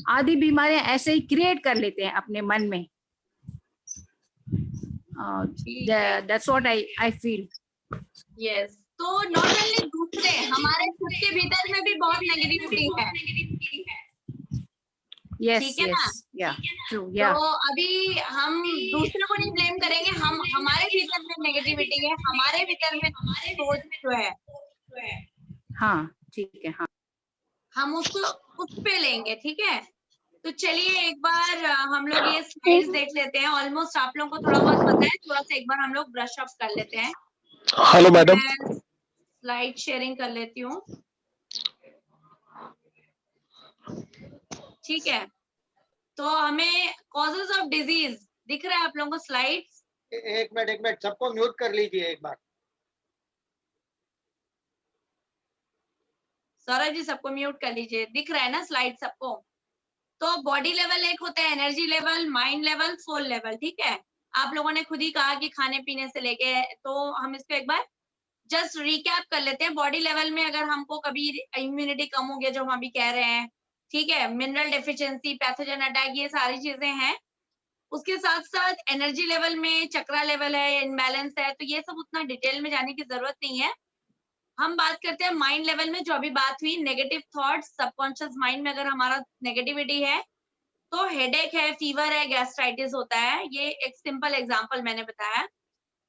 आधी बीमारियां ऐसे ही क्रिएट कर लेते हैं अपने मन में। That's what I feel. Yes तो नॉट ओनली दूसरे, हमारे खुद के भीतर में भी बहुत नेगेटिविटी है। Yes, ठीक है ना? yes, yeah, true, yeah. तो अभी हम दूसरे को नहीं ब्लेम करेंगे, हम हमारे भीतर में नेगेटिविटी है, हमारे भीतर में सोच जो है हाँ ठीक है, हाँ हम उसको उस पे लेंगे। ठीक है तो चलिए एक बार हम लोग ये स्लाइड्स देख लेते हैं। ऑलमोस्ट आप लोगों को थोड़ा बहुत पता है, थोड़ा सा एक बार हम लोग ब्रश अप कर लेते हैं। हेलो मैडम, स्लाइड शेयरिंग कर लेती हूँ। ठीक है तो हमें कॉजेज ऑफ डिजीज दिख रहा है आप लोगों को स्लाइड्स? एक मिनट सबको म्यूट कर लीजिए एक बार। सौरभ जी सबको म्यूट कर लीजिए, दिख रहा है ना स्लाइड सबको? तो बॉडी लेवल एक होता है energy level, mind level, soul level. ठीक है आप लोगों ने खुद ही कहा कि खाने पीने से लेके, तो हम इसको एक बार जस्ट रिकैप कर लेते हैं। बॉडी लेवल में अगर हमको कभी इम्यूनिटी कम हो गया जो हम अभी कह रहे हैं, ठीक है, मिनरल डेफिशिएंसी, पैथोजन अटैक, ये सारी चीजें हैं। उसके साथ साथ एनर्जी लेवल में चक्रा लेवल है, इनबैलेंस है, तो ये सब उतना डिटेल में जाने की जरूरत नहीं है। हम बात करते हैं माइंड लेवल में, जो अभी बात हुई नेगेटिव थॉट्स, सबकॉन्शियस माइंड में अगर हमारा नेगेटिविटी है तो हेडेक है, फीवर है, गैस्ट्राइटिस होता है। ये एक सिंपल एग्जांपल मैंने बताया।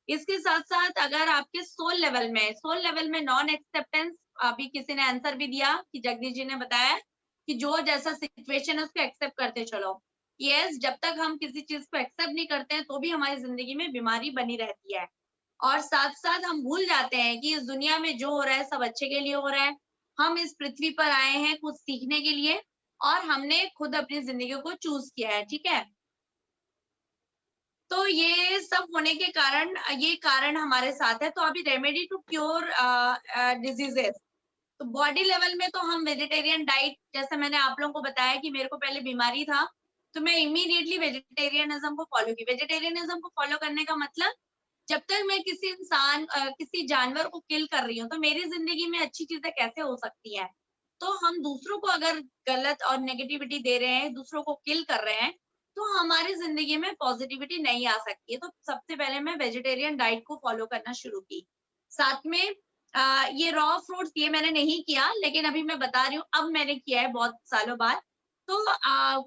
इसके साथ साथ अगर आपके सोल लेवल में नॉन एक्सेप्टेंस, अभी किसी ने आंसर भी दिया कि जगदीश जी ने बताया कि जो जैसा सिचुएशन है उसको एक्सेप्ट करते चलो। यस जब तक हम किसी चीज को एक्सेप्ट नहीं करते हैं तो भी हमारी जिंदगी में बीमारी बनी रहती है। और साथ साथ हम भूल जाते हैं कि इस दुनिया में जो हो रहा है सब अच्छे के लिए हो रहा है। हम इस पृथ्वी पर आए हैं कुछ सीखने के लिए और हमने खुद अपनी जिंदगी को चूज किया है। ठीक है तो ये सब होने के कारण ये कारण हमारे साथ है। तो अभी रेमेडी टू क्योर डिजीजेस, तो बॉडी लेवल में तो हम वेजिटेरियन डाइट, जैसे मैंने आप लोगों को बताया कि मेरे को पहले बीमारी था तो मैं इमीडिएटली वेजिटेरियनिज्म को फॉलो की। वेजिटेरियनिज्म को फॉलो करने का मतलब जब तक मैं किसी इंसान किसी जानवर को किल कर रही हूँ तो मेरी जिंदगी में अच्छी चीजें कैसे हो सकती हैं। तो हम दूसरों को अगर गलत और नेगेटिविटी दे रहे हैं, दूसरों को किल कर रहे हैं, तो हमारी जिंदगी में पॉजिटिविटी नहीं आ सकती है। तो सबसे पहले मैं वेजिटेरियन डाइट को फॉलो करना शुरू की। साथ में ये रॉ फ्रूट्स ये मैंने नहीं किया, लेकिन अभी मैं बता रही हूँ, अब मैंने किया है बहुत सालों बाद। तो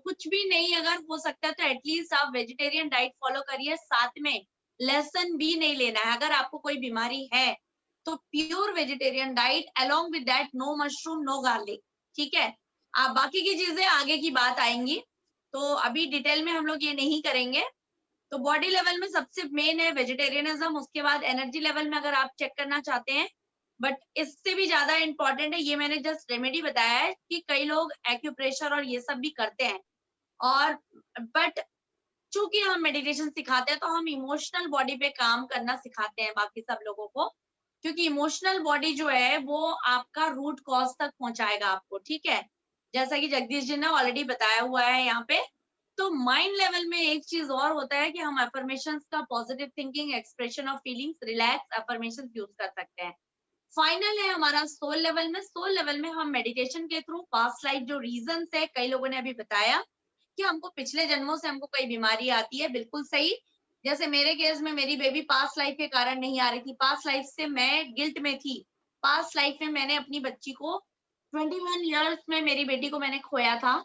कुछ भी नहीं अगर हो सकता है तो एटलीस्ट आप वेजिटेरियन डाइट फॉलो करिए, साथ में लहसुन भी नहीं लेना है। अगर आपको कोई बीमारी है तो pure vegetarian diet, along with that no mushroom, no garlic, ठीक है। बाकी की चीजें आगे की बात आएंगी, तो अभी डिटेल में हम लोग ये नहीं करेंगे। तो बॉडी लेवल में सबसे मेन है वेजिटेरियनिज्म, उसके बाद एनर्जी लेवल में अगर आप चेक करना चाहते हैं, बट इससे भी ज्यादा इंपॉर्टेंट है, ये मैंने जस्ट रेमेडी बताया है कि कई लोग एक्यूप्रेशर और ये सब भी करते हैं, और बट चूंकि हम मेडिटेशन सिखाते हैं तो हम इमोशनल बॉडी पे काम करना सिखाते हैं बाकी सब लोगों को, क्योंकि इमोशनल बॉडी जो है वो आपका रूट कॉज तक पहुंचाएगा आपको, ठीक है, जैसा कि जगदीश जी ने ऑलरेडी बताया हुआ है यहाँ पे। तो माइंड लेवल में एक चीज और होता है कि हम अफर्मेशंस का positive thinking, expression of feelings, relax affirmations use कर सकते हैं। फाइनल है हमारा सोल लेवल में। सोल लेवल में हम मेडिटेशन के थ्रू पास्ट लाइफ जो रीजंस है, कई लोगों ने अभी बताया कि हमको पिछले जन्मों से हमको कोई बीमारी आती है, बिल्कुल सही। जैसे मेरे केस में मेरी बेबी पास्ट लाइफ के कारण नहीं आ रही थी, पास्ट लाइफ से मैं गिल्ट में थी, पास्ट लाइफ में मैंने अपनी बच्ची को 21 इयर्स में मेरी बेटी को मैंने खोया था,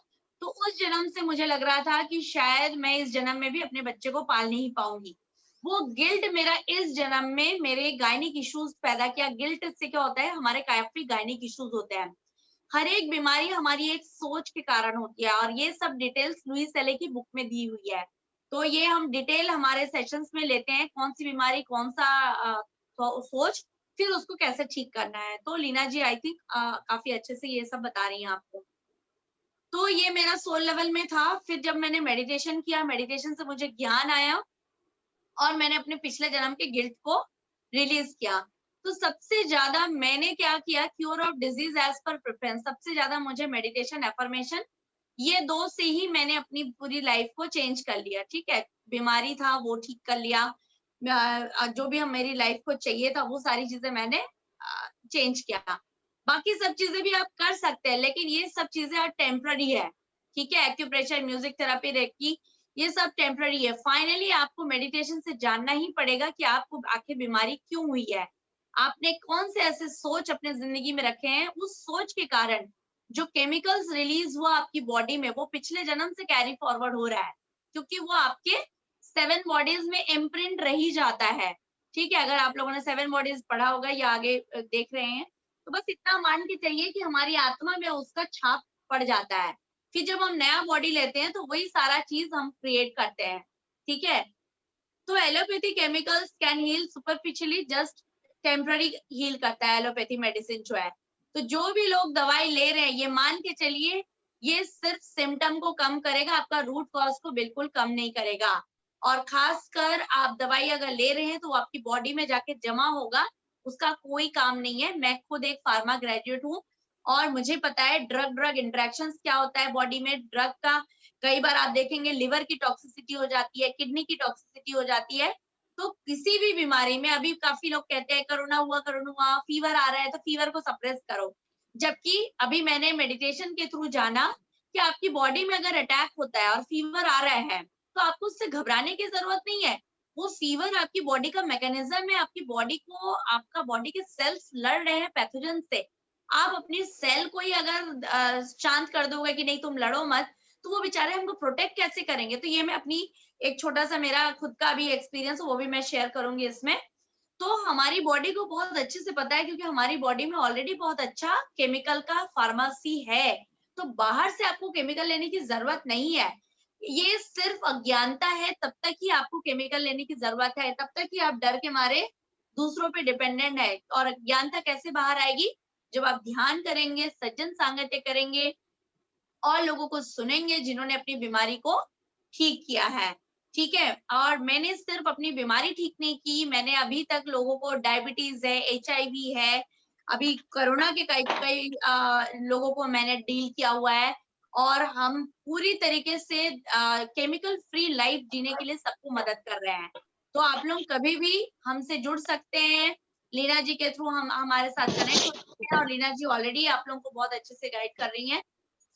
तो उस जन्म से मुझे लग रहा था कि शायद मैं इस जन्म में भी अपने बच्चे को पाल नहीं पाऊंगी। वो गिल्ट मेरा इस जन्म में मेरे गायनिक इश्यूज पैदा किया। गिल्ट से क्या होता है, हमारे काफी गायनिक इश्यूज होते हैं। हर एक बीमारी हमारी एक सोच के कारण होती है, और ये सब डिटेल्स लुई सेले की बुक में दी हुई है। तो ये हम डिटेल हमारे सेशंस में लेते हैं, कौन सी बीमारी, कौन सा सोच, फिर उसको कैसे ठीक करना है। तो लीना जी आई थिंक काफी अच्छे से ये सब बता रही हैं आपको। तो ये मेरा सोल लेवल में था। फिर जब मैंने मेडिटेशन किया, मेडिटेशन से मुझे ज्ञान आया और मैंने अपने पिछले जन्म के गिल्ट को रिलीज किया। तो सबसे ज्यादा मैंने क्या किया, cure of disease as per preference, सबसे ज्यादा मुझे मेडिटेशन, एफर्मेशन, ये दो से ही मैंने अपनी पूरी लाइफ को चेंज कर लिया, ठीक है। बीमारी था वो ठीक कर लिया, जो भी हम मेरी लाइफ को चाहिए था वो सारी चीजें मैंने चेंज किया। बाकी सब चीजें भी आप कर सकते हैं, लेकिन ये सब चीजें टेम्पररी है, ठीक है। एक्यूप्रेशर, म्यूजिक थेरेपी, रेकी, ये सब टेम्पररी है। फाइनली आपको मेडिटेशन से जानना ही पड़ेगा कि आपको आखिर बीमारी क्यों हुई है, आपने कौन से ऐसे सोच अपने जिंदगी में रखे हैं, उस सोच के कारण जो केमिकल्स रिलीज हुआ आपकी बॉडी में वो पिछले जन्म से कैरी फॉरवर्ड हो रहा है, क्योंकि वो आपके 7 बॉडीज में इम्प्रिंट रही जाता है, ठीक है। अगर आप लोगों ने 7 बॉडीज पढ़ा होगा या आगे देख रहे हैं, तो बस इतना मान के चलिए कि हमारी आत्मा में उसका छाप पड़ जाता है। फिर जब हम नया बॉडी लेते हैं तो वही सारा चीज हम क्रिएट करते हैं, ठीक है। तो allopathy chemicals can heal superficially, just temporary heal करता है एलोपैथी मेडिसिन जो है। तो जो भी लोग दवाई ले रहे हैं, ये मान के चलिए ये सिर्फ सिम्टम को कम करेगा, आपका रूट कॉज को बिल्कुल कम नहीं करेगा। और खासकर आप दवाई अगर ले रहे हैं तो वो आपकी बॉडी में जाके जमा होगा, उसका कोई काम नहीं है। मैं खुद एक फार्मा ग्रेजुएट हूँ और मुझे पता है ड्रग इंटरेक्शंस क्या होता है बॉडी में। ड्रग का कई बार आप देखेंगे लिवर की टॉक्सिसिटी हो जाती है, किडनी की टॉक्सिसिटी हो जाती है। तो किसी भी बीमारी में, अभी काफी लोग कहते हैं कोरोना हुआ, फीवर आ रहा है तो फीवर को सप्रेस करो, जबकि अभी मैंने मेडिटेशन के थ्रू जाना कि आपकी बॉडी में अगर अटैक होता है और फीवर आ रहा है तो आपको उससे घबराने की जरूरत नहीं है। वो फीवर आपकी बॉडी का मैकेनिज्म है, आपकी बॉडी को, आपका बॉडी के सेल्स लड़ रहे हैं पैथोजन से। आप अपनी सेल को ही अगर शांत कर दोगे कि नहीं तुम लड़ो मत, तो वो बेचारे हमको प्रोटेक्ट कैसे करेंगे। तो ये मैं अपनी एक छोटा सा मेरा खुद का भी एक्सपीरियंस वो भी मैं शेयर करूंगी इसमें। तो हमारी बॉडी को बहुत अच्छे से पता है, क्योंकि हमारी बॉडी में ऑलरेडी बहुत अच्छा केमिकल का फार्मेसी है, तो बाहर से आपको केमिकल लेने की जरूरत नहीं है। ये सिर्फ अज्ञानता है, तब तक ही आपको केमिकल लेने की जरूरत है, तब तक ही आप डर के मारे दूसरों पे डिपेंडेंट है। और अज्ञानता कैसे बाहर आएगी, जब आप ध्यान करेंगे, सज्जन सांगत्य करेंगे और लोगों को सुनेंगे जिन्होंने अपनी बीमारी को ठीक किया है, ठीक है। और मैंने सिर्फ अपनी बीमारी ठीक नहीं की, मैंने अभी तक लोगों को डायबिटीज है, HIV है, अभी कोरोना के कई लोगों को मैंने डील किया हुआ है। और हम पूरी तरीके से केमिकल फ्री लाइफ जीने के लिए सबको मदद कर रहे हैं। तो आप लोग कभी भी हमसे जुड़ सकते हैं, लीना जी के थ्रू हम हमारे साथ कनेक्ट हो सकते हैं, और लीना जी ऑलरेडी आप लोगों को बहुत अच्छे से गाइड कर रही हैं।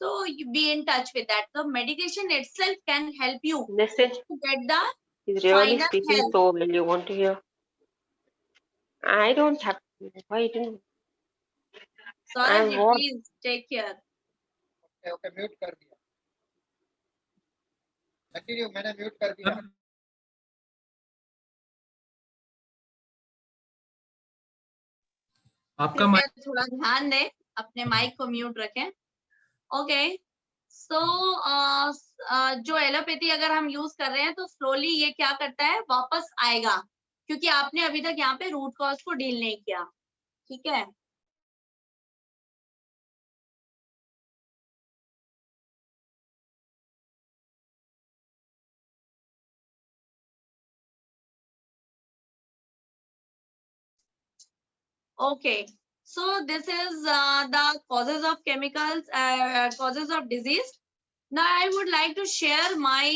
So you be in touch with that. So meditation itself can help you Message to get the is really final speaking health. so well. You want to hear? I don't have Wait, Saurabh ji what? Please take care. Okay okay, mute कर दिया। Continue, मैंने mute कर दिया। आपका कृपया थोड़ा ध्यान दें, अपने माइक को म्यूट रखें। ओके, सो जो एलोपैथी अगर हम यूज कर रहे हैं तो स्लोली ये क्या करता है, वापस आएगा, क्योंकि आपने अभी तक यहाँ पे रूट कॉज को डील नहीं किया। ठीक है, okay, so this is the causes of chemicals, causes of disease. Now I would like to share my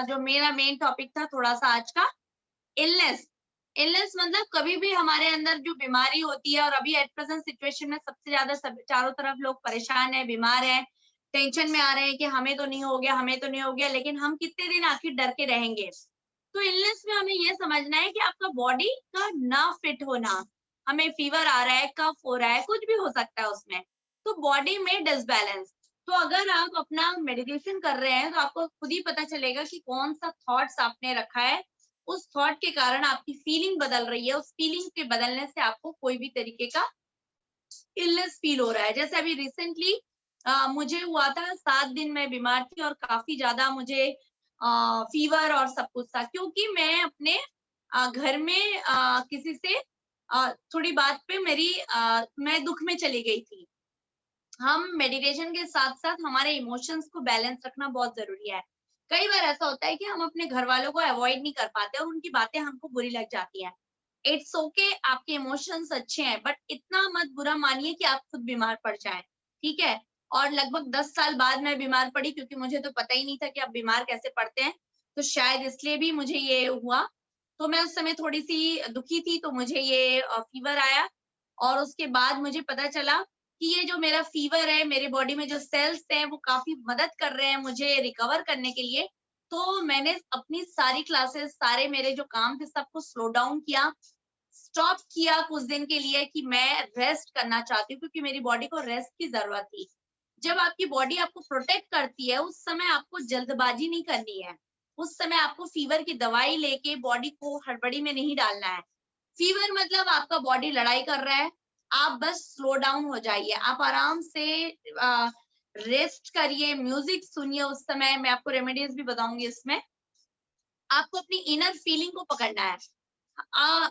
जो मेरा मेन टॉपिक था थोड़ा सा आज का, इलनेस। इलनेस मतलब कभी भी हमारे अंदर जो बीमारी होती है, और अभी एट प्रेजेंट सिचुएशन में सबसे ज्यादा सब चारों तरफ लोग परेशान है, बीमार है, टेंशन में आ रहे हैं कि हमें तो नहीं हो गया, हमें तो नहीं हो गया, लेकिन हम कितने दिन आखिर डर के रहेंगे। तो इलनेस में हमें ये समझना है कि आपका बॉडी का ना फिट होना, हमें फीवर आ रहा है, कफ हो रहा है, कुछ भी हो सकता है उसमें, तो बॉडी में डिसबैलेंस। तो अगर आप अपना मेडिटेशन कर रहे हैं तो आपको खुद ही पता चलेगा कि कौन सा थॉट्स आपने रखा है, उस थॉट के कारण आपकी फीलिंग बदल रही है, उस फीलिंग के बदलने से आपको कोई भी तरीके का इलनेस फील हो रहा है। जैसे अभी रिसेंटली मुझे हुआ था, 7 दिन मैं बीमार थी और काफी ज्यादा मुझे फीवर और सब कुछ था, क्योंकि मैं अपने घर में किसी से थोड़ी बात पे मैं दुख में चली गई थी। हम मेडिटेशन के साथ साथ हमारे इमोशंस को बैलेंस रखना बहुत जरूरी है। कई बार ऐसा होता है कि हम अपने घर वालों को अवॉइड नहीं कर पाते और उनकी बातें हमको बुरी लग जाती हैं। इट्स ओके, आपके इमोशंस अच्छे हैं, बट इतना मत बुरा मानिए कि आप खुद बीमार पड़ जाएं। ठीक है, और लगभग 10 साल बाद मैं बीमार पड़ी, क्योंकि मुझे तो पता ही नहीं था कि आप बीमार कैसे पड़ते हैं, तो शायद इसलिए भी मुझे ये हुआ। तो मैं उस समय थोड़ी सी दुखी थी, तो मुझे ये फीवर आया, और उसके बाद मुझे पता चला कि ये जो मेरा फीवर है, मेरे बॉडी में जो सेल्स हैं वो काफी मदद कर रहे हैं मुझे रिकवर करने के लिए। तो मैंने अपनी सारी क्लासेस, सारे मेरे जो काम थे, सबको स्लो डाउन किया, स्टॉप किया कुछ दिन के लिए, कि मैं रेस्ट करना चाहती हूँ, क्योंकि मेरी बॉडी को रेस्ट की जरूरत थी। जब आपकी बॉडी आपको प्रोटेक्ट करती है, उस समय आपको जल्दबाजी नहीं करनी है, उस समय आपको फीवर की दवाई लेके बॉडी को हड़बड़ी में नहीं डालना है। फीवर मतलब आपका बॉडी लड़ाई कर रहा है, आप बस स्लो डाउन हो जाइए, आप आराम से रेस्ट करिए, म्यूजिक सुनिए। उस समय मैं आपको रेमेडीज भी बताऊंगी। इसमें आपको अपनी इनर फीलिंग को पकड़ना है।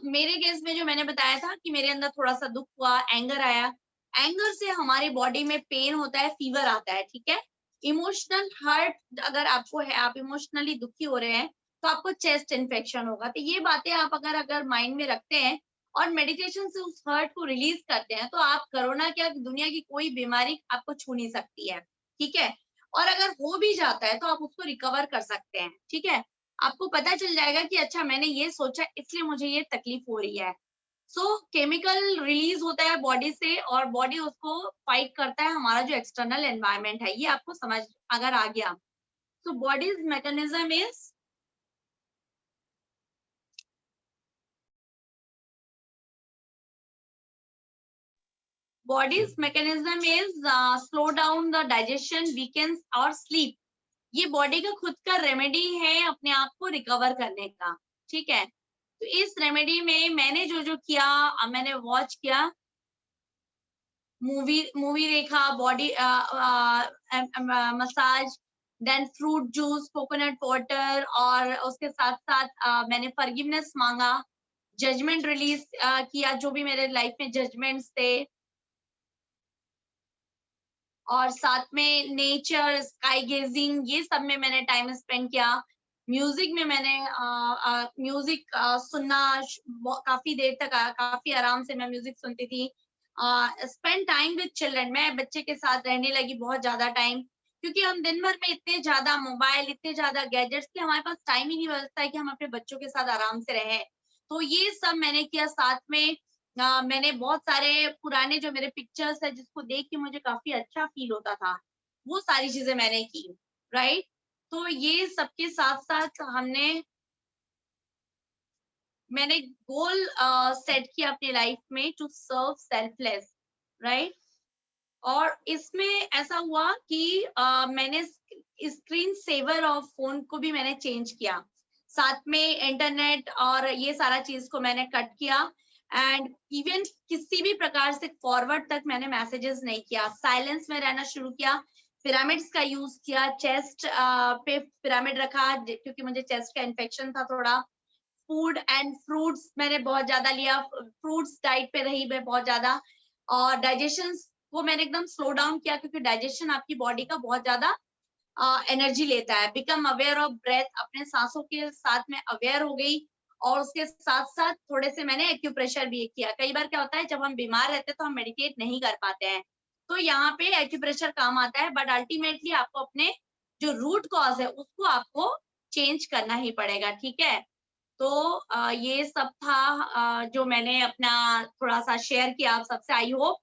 मेरे केस में जो मैंने बताया था कि मेरे अंदर थोड़ा सा दुख हुआ, एंगर आया, एंगर से हमारी बॉडी में पेन होता है, फीवर आता है। ठीक है, इमोशनल हर्ट अगर आपको है, आप इमोशनली दुखी हो रहे हैं, तो आपको चेस्ट इन्फेक्शन होगा। तो ये बातें आप अगर माइंड में रखते हैं और मेडिटेशन से उस हर्ट को रिलीज करते हैं, तो आप कोरोना क्या, दुनिया की कोई बीमारी आपको छू नहीं सकती है। ठीक है, और अगर हो भी जाता है तो आप उसको रिकवर कर सकते हैं। ठीक है, आपको पता चल जाएगा कि अच्छा मैंने ये सोचा इसलिए मुझे ये तकलीफ हो रही है। सो केमिकल रिलीज होता है बॉडी से, और बॉडी उसको फाइट करता है हमारा जो एक्सटर्नल एनवायरनमेंट है। ये आपको समझ अगर आ गया, so body's mechanism is slow down the digestion, weakens our sleep. ये बॉडी का खुद का रेमेडी है अपने आप को रिकवर करने का। ठीक है, तो इस रेमेडी में मैंने जो जो किया, मैंने वॉच किया, मूवी देखा, body massage, then fruit juice, coconut water, और उसके साथ साथ मैंने फॉरगिवनेस मांगा, जजमेंट रिलीज किया, जो भी मेरे लाइफ में जजमेंट्स थे, और साथ में नेचर, स्काई गेजिंग, ये सब में मैंने टाइम स्पेंड किया। म्यूजिक में मैंने म्यूजिक सुनना, काफी देर तक काफी आराम से मैं म्यूजिक सुनती थी। स्पेंड टाइम विद चिल्ड्रन, मैं बच्चे के साथ रहने लगी बहुत ज्यादा टाइम, क्योंकि हम दिन भर में इतने ज्यादा मोबाइल, इतने ज्यादा गैजेट्स कि हमारे पास टाइम ही नहीं बचता है कि हम अपने बच्चों के साथ आराम से रहें। तो ये सब मैंने किया। साथ में मैंने बहुत सारे पुराने जो मेरे पिक्चर्स है, जिसको देख के मुझे काफी अच्छा फील होता था, वो सारी चीजें मैंने की। राइट, तो ये सबके साथ साथ हमने मैंने गोल सेट किया अपनी लाइफ में टू सर्व सेल्फलेस, राइट। और इसमें ऐसा हुआ कि मैंने स्क्रीन सेवर ऑफ फोन को भी मैंने चेंज किया, साथ में इंटरनेट और ये सारा चीज को मैंने कट किया, एंड इवन किसी भी प्रकार से फॉरवर्ड तक मैंने मैसेजेस नहीं किया, साइलेंस में रहना शुरू किया, पिरामिड्स का यूज किया, चेस्ट पे पिरामिड रखा क्योंकि मुझे चेस्ट का इन्फेक्शन था थोड़ा। फूड एंड फ्रूट्स मैंने बहुत ज्यादा लिया, फ्रूट्स डाइट पे रही मैं बहुत ज्यादा, और डाइजेशन को मैंने एकदम स्लो डाउन किया क्योंकि डाइजेशन आपकी बॉडी का बहुत ज्यादा एनर्जी लेता है। बिकम अवेयर ऑफ ब्रेथ, अपने सांसों के साथ में अवेयर हो गई, और उसके साथ साथ थोड़े से मैंने एक्यूप्रेशर भी किया। कई बार क्या होता है जब हम बीमार रहते हैं तो हम मेडिटेट नहीं कर पाते हैं, तो यहाँ पे एक्यूप्रेशर काम आता है, बट अल्टीमेटली आपको अपने जो रूट कॉज है उसको आपको चेंज करना ही पड़ेगा, ठीक है। तो ये सब था जो मैंने अपना थोड़ा सा शेयर किया आप सबसे। आई होप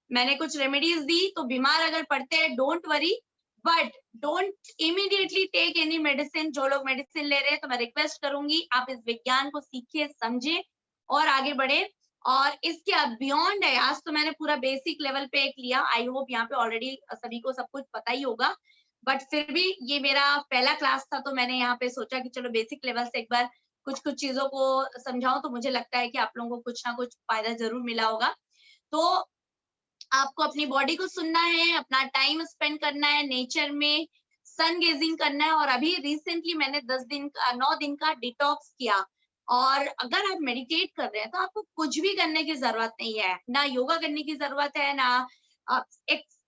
मैंने कुछ रेमेडीज दी, तो बीमार अगर पड़ते हैं don't worry, but don't immediately take any medicine. जो लोग मेडिसिन ले रहे हैं तो मैं रिक्वेस्ट करूंगी आप इस विज्ञान को सीखिए, समझे और आगे बढ़े। और इसके बियॉन्ड है, आज तो मैंने पूरा बेसिक लेवल पे एक लिया, आई होप यहाँ पे ऑलरेडी सभी को सब कुछ पता ही होगा, बट फिर भी ये मेरा पहला क्लास था, तो मैंने यहाँ पे सोचा कि चलो बेसिक लेवल से एक बार कुछ चीजों को समझाऊं, तो मुझे लगता है कि आप लोगों को कुछ ना कुछ फायदा जरूर मिला होगा। तो आपको अपनी बॉडी को सुनना है, अपना टाइम स्पेंड करना है नेचर में, सन गेजिंग करना है। और अभी रिसेंटली मैंने 9 दिन का डिटॉक्स किया, और अगर आप मेडिटेट कर रहे हैं तो आपको कुछ भी करने की जरूरत नहीं है, ना योगा करने की जरूरत है, ना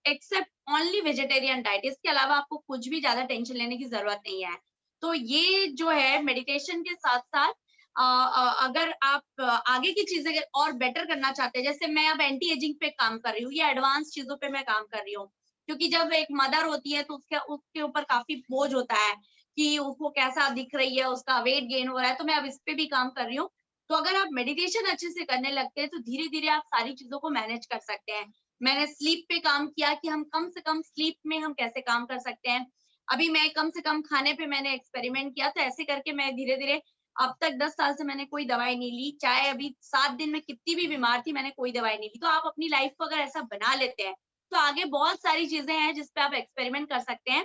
एक्सेप्ट ओनली वेजिटेरियन डाइट, इसके अलावा आपको कुछ भी ज्यादा टेंशन लेने की जरूरत नहीं है। तो ये जो है मेडिटेशन के साथ साथ अगर आप आगे की चीजें और बेटर करना चाहते हैं, जैसे मैं अब एंटी एजिंग पे काम कर रही हूँ, या एडवांस चीजों पे मैं काम कर रही हूँ, क्योंकि जब एक मदर होती है तो उसके ऊपर काफी बोझ होता है कि उसको कैसा दिख रही है, उसका वेट गेन हो रहा है, तो मैं अब इस पे भी काम कर रही हूँ। तो अगर आप मेडिटेशन अच्छे से करने लगते हैं तो धीरे धीरे आप सारी चीजों को मैनेज कर सकते हैं। मैंने स्लीप पे काम किया कि हम कम से कम स्लीप में हम कैसे काम कर सकते हैं। अभी मैं कम से कम खाने पे मैंने एक्सपेरिमेंट किया, तो ऐसे करके मैं धीरे धीरे अब तक 10 साल से मैंने कोई दवाई नहीं ली, चाहे अभी 7 दिन में कितनी भी बीमार थी मैंने कोई दवाई नहीं ली। तो आप अपनी लाइफ को अगर ऐसा बना लेते हैं तो आगे बहुत सारी चीजें हैं जिसपे आप एक्सपेरिमेंट कर सकते हैं,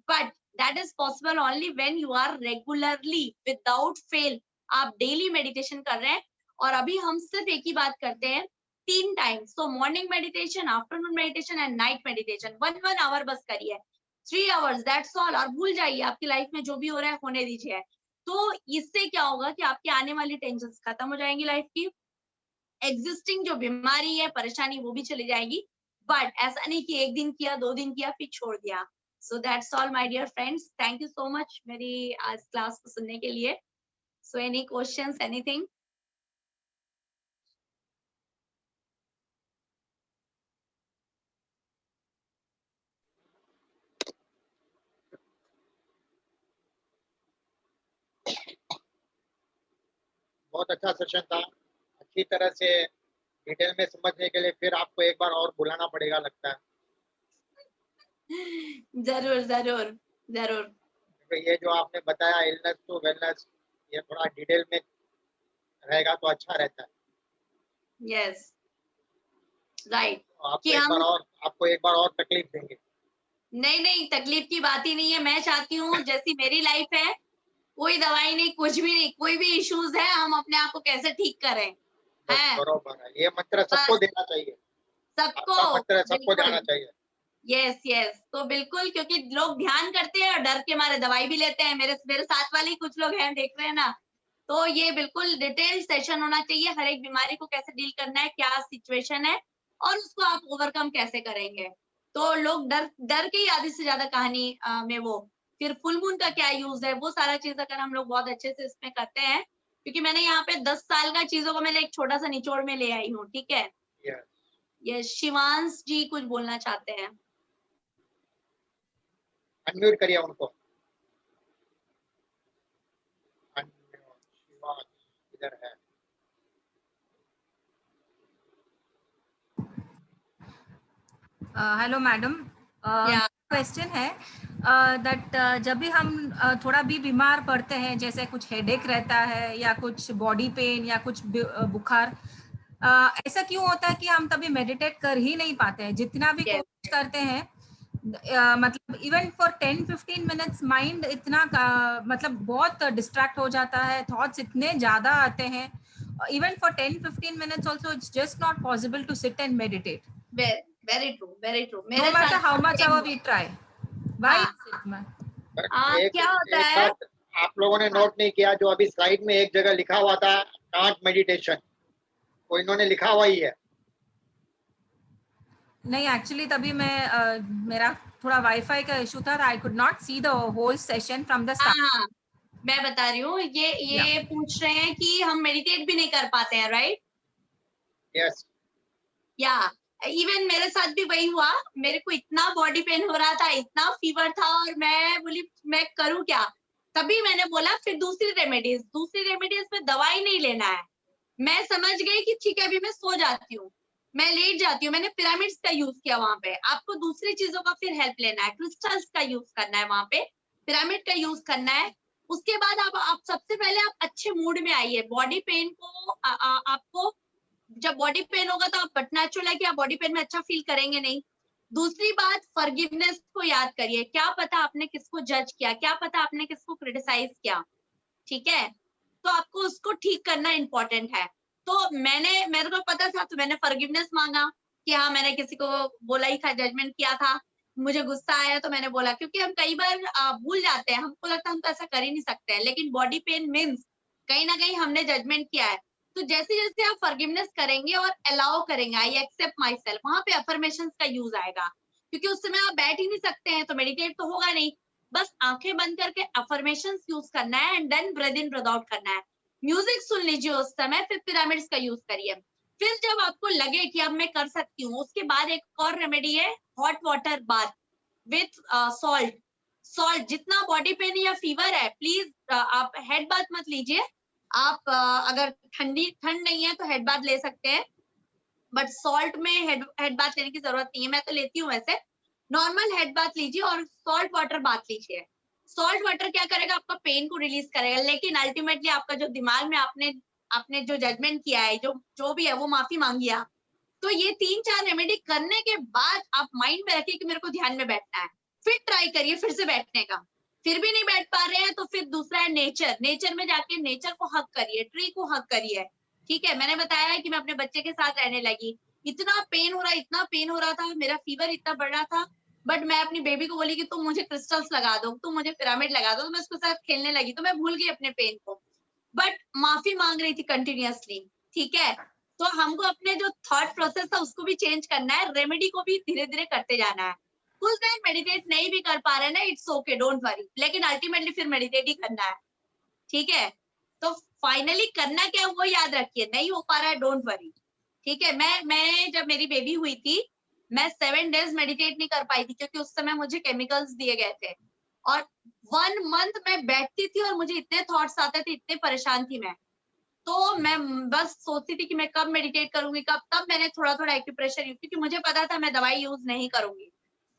but that is possible only when you are regularly without fail आप डेली मेडिटेशन कर रहे हैं। और अभी हम सिर्फ एक ही बात करते हैं 3 time, so morning meditation, afternoon meditation and night meditation, 1 hour बस करिए, 3 आवर्स, दैट्स ऑल। और भूल जाइए, आपकी लाइफ में जो भी हो रहा है होने दीजिए। तो इससे क्या होगा कि आपकी आने वाली टेंशन खत्म हो जाएंगी, लाइफ की एग्जिस्टिंग जो बीमारी है, परेशानी, वो भी चली जाएगी। बट ऐसा नहीं कि एक दिन किया, 2 दिन किया, फिर छोड़ दिया। So that's all my dear friends, thank you so much मेरी आज क्लास को सुनने के लिए। So any questions, anything? बहुत अच्छा सेशन था, अच्छी तरह से डिटेल में समझने के लिए फिर आपको एक बार और बुलाना पड़ेगा लगता है। जरूर जरूर जरूर। क्योंकि ये जो आपने बताया इलनेस टू वेलनेस, ये थोड़ा डिटेल में रहेगा तो अच्छा रहता है। Yes, right. आपको एक बार और तकलीफ देंगे। नहीं नहीं, तकलीफ की बात ही नहीं है। मैं चाहती हूँ जैसी मेरी लाइफ है, कोई दवाई नहीं, कुछ भी नहीं, कोई भी इश्यूज है, हम अपने आप को कैसे ठीक करें, है बरोबर है। ये मंत्र सबको देना चाहिए, सबको मंत्र सबको जाना चाहिए। यस यस, तो बिल्कुल, क्योंकि लोग ध्यान करते हैं और डर के मारे दवाई भी लेते हैं। मेरे साथ वाले कुछ लोग हैं, देख रहे हैं ना। तो ये बिल्कुल डिटेल सेशन होना चाहिए, हर एक बीमारी को कैसे डील करना है, क्या सिचुएशन है और उसको आप ओवरकम कैसे करेंगे। तो लोग डर के ही आधी से ज्यादा कहानी में वो फिर फुल मून का क्या यूज है, वो सारा चीज अगर हम लोग बहुत अच्छे से इसमें करते हैं, क्योंकि मैंने यहाँ पे 10 साल का चीजों को मैंने एक छोटा सा निचोड़ में ले आई हूँ, ठीक है। ये शिवांश जी कुछ बोलना चाहते हैं, अनम्यूट करिए उनको। इधर है। हेलो मैडम, क्वेश्चन है दैट जब भी हम थोड़ा भी बीमार पड़ते हैं, जैसे कुछ हेडेक रहता है या कुछ बॉडी पेन या कुछ बुखार, ऐसा क्यों होता है कि हम तभी मेडिटेट कर ही नहीं पाते हैं, जितना भी कोशिश करते हैं। मतलब इवन फॉर 10-15 मिनट्स माइंड इतना मतलब बहुत डिस्ट्रैक्ट हो जाता है, थॉट्स इतने ज्यादा आते हैं। Even for 10-15 minutes also it's just not possible to sit and meditate. Very true. No matter how much ever we try, why क्या होता एक है, बात आप लोगों ने नोट नहीं किया, जो अभी स्लाइड में एक जगह लिखा हुआ था कांट मेडिटेशन, वो इन्होंने लिखा हुआ ही है। नहीं, एक्चुअली तभी मैं मेरा थोड़ा वाईफाई का इशू था, I could not see the whole session from the start. हाँ, मैं बता रही हूँ, ये पूछ रहे हैं कि हम मेडिटेट भी नहीं कर पाते हैं, राइट? यस। या इवन मेरे साथ भी वही हुआ, मेरे को इतना बॉडी पेन हो रहा था, इतना फीवर था, और मैं बोली मैं करूँ क्या? तभी मैंने बोला फिर दूसरी रेमेडीज में दवाई नहीं लेना है। मैं समझ गई कि ठीक है, अभी मैं सो जाती हूँ, मैं लेट जाती हूँ। मैंने पिरामिड्स का यूज किया वहां पे। आपको दूसरी चीजों का फिर हेल्प लेना है, क्रिस्टल्स का यूज करना है, वहां पे पिरामिड का यूज करना है। उसके बाद आप सबसे पहले आप अच्छे मूड में आइए। बॉडी पेन को आपको जब बॉडी पेन होगा तो आप बट नेचुरल है कि आप बॉडी पेन में अच्छा फील करेंगे नहीं। दूसरी बात, फॉरगिवनेस को याद करिए। क्या पता आपने किसको जज किया, क्या पता आपने किसको क्रिटिसाइज किया, ठीक है? तो आपको उसको ठीक करना इंपॉर्टेंट है। तो मेरे को पता था, तो मैंने फॉरगिवनेस मांगा कि हाँ, मैंने किसी को बोला ही था, जजमेंट किया था, मुझे गुस्सा आया तो मैंने बोला। क्योंकि हम कई बार भूल जाते हैं, हमको लगता है हम तो ऐसा कर ही नहीं सकते हैं, लेकिन बॉडी पेन मीन्स कहीं ना कहीं हमने जजमेंट किया है। तो जैसे जैसे आप फॉरगिवनेस करेंगे और अलाउ करेंगे, आई एक्सेप्ट माई सेल्फ, वहां पे अफर्मेशंस का यूज आएगा। क्योंकि उस समय आप बैठ ही नहीं सकते हैं, तो मेडिटेट तो होगा नहीं। बस आंखें बंद करके अफर्मेशंस यूज करना है and then breathe in breathe out करना है। म्यूजिक सुन लीजिए उस समय, फिर पिरामिड्स का यूज करिए। फिर जब आपको लगे कि अब मैं कर सकती हूँ, उसके बाद एक और रेमेडी है, hot water bath with salt. जितना बॉडी पेन या फीवर है, प्लीज आप हेड बाथ मत लीजिए। आप अगर ठंड नहीं है तो हेड बाथ ले सकते हैं, बट सॉल्ट में हेड बाथ लेने की जरूरत नहीं है। मैं तो लेती हूँ वैसे। नॉर्मल हेड बाथ लीजिए और सॉल्ट वाटर बाथ लीजिए। सॉल्ट वाटर क्या करेगा, आपका पेन को रिलीज करेगा, लेकिन अल्टीमेटली आपका जो दिमाग में आपने जो जजमेंट किया है, जो भी है, वो माफी मांगी आप। तो ये 3-4 रेमेडी करने के बाद आप माइंड में रखिए कि मेरे को ध्यान में बैठना है। फिर ट्राई करिए फिर से बैठने का। फिर भी नहीं बैठ पा रहे हैं तो फिर दूसरा है नेचर में जाके नेचर को हग करिए, ट्री को हग करिए। ठीक है, मैंने बताया है कि मैं अपने बच्चे के साथ रहने लगी। इतना पेन हो रहा था, मेरा फीवर इतना बढ़ रहा था, बट मैं अपनी बेबी को बोली कि तुम मुझे क्रिस्टल्स लगा दो, तुम मुझे पिरामिड लगा दो। तो मैं उसके साथ खेलने लगी, तो मैं भूल गई अपने पेन को, बट माफी मांग रही थी कंटिन्यूअसली। ठीक है, तो हमको अपने जो थॉट प्रोसेस था उसको भी चेंज करना है, रेमेडी को भी धीरे धीरे करते जाना है। कुछ टाइम मेडिटेट नहीं भी कर पा रहे ना, इट्स ओके, डोंट वरी, लेकिन अल्टीमेटली फिर मेडिटेट ही करना है। ठीक है, तो फाइनली करना क्या है वो याद रखिए। नहीं हो पा रहा है, डोंट वरी। ठीक है, मैं जब मेरी बेबी हुई थी, मैं 7 डेज मेडिटेट नहीं कर पाई थी, क्योंकि उस समय मुझे केमिकल्स दिए गए थे, और 1 मंथ मैं बैठती थी और मुझे इतने थॉट्स आते थे, इतने परेशान थी मैं। तो मैं बस सोचती थी कि मैं कब मेडिटेट करूंगी, कब। तब मैंने थोड़ा थोड़ा एक्यूप्रेशर यूज, क्योंकि मुझे पता था मैं दवाई यूज नहीं करूंगी।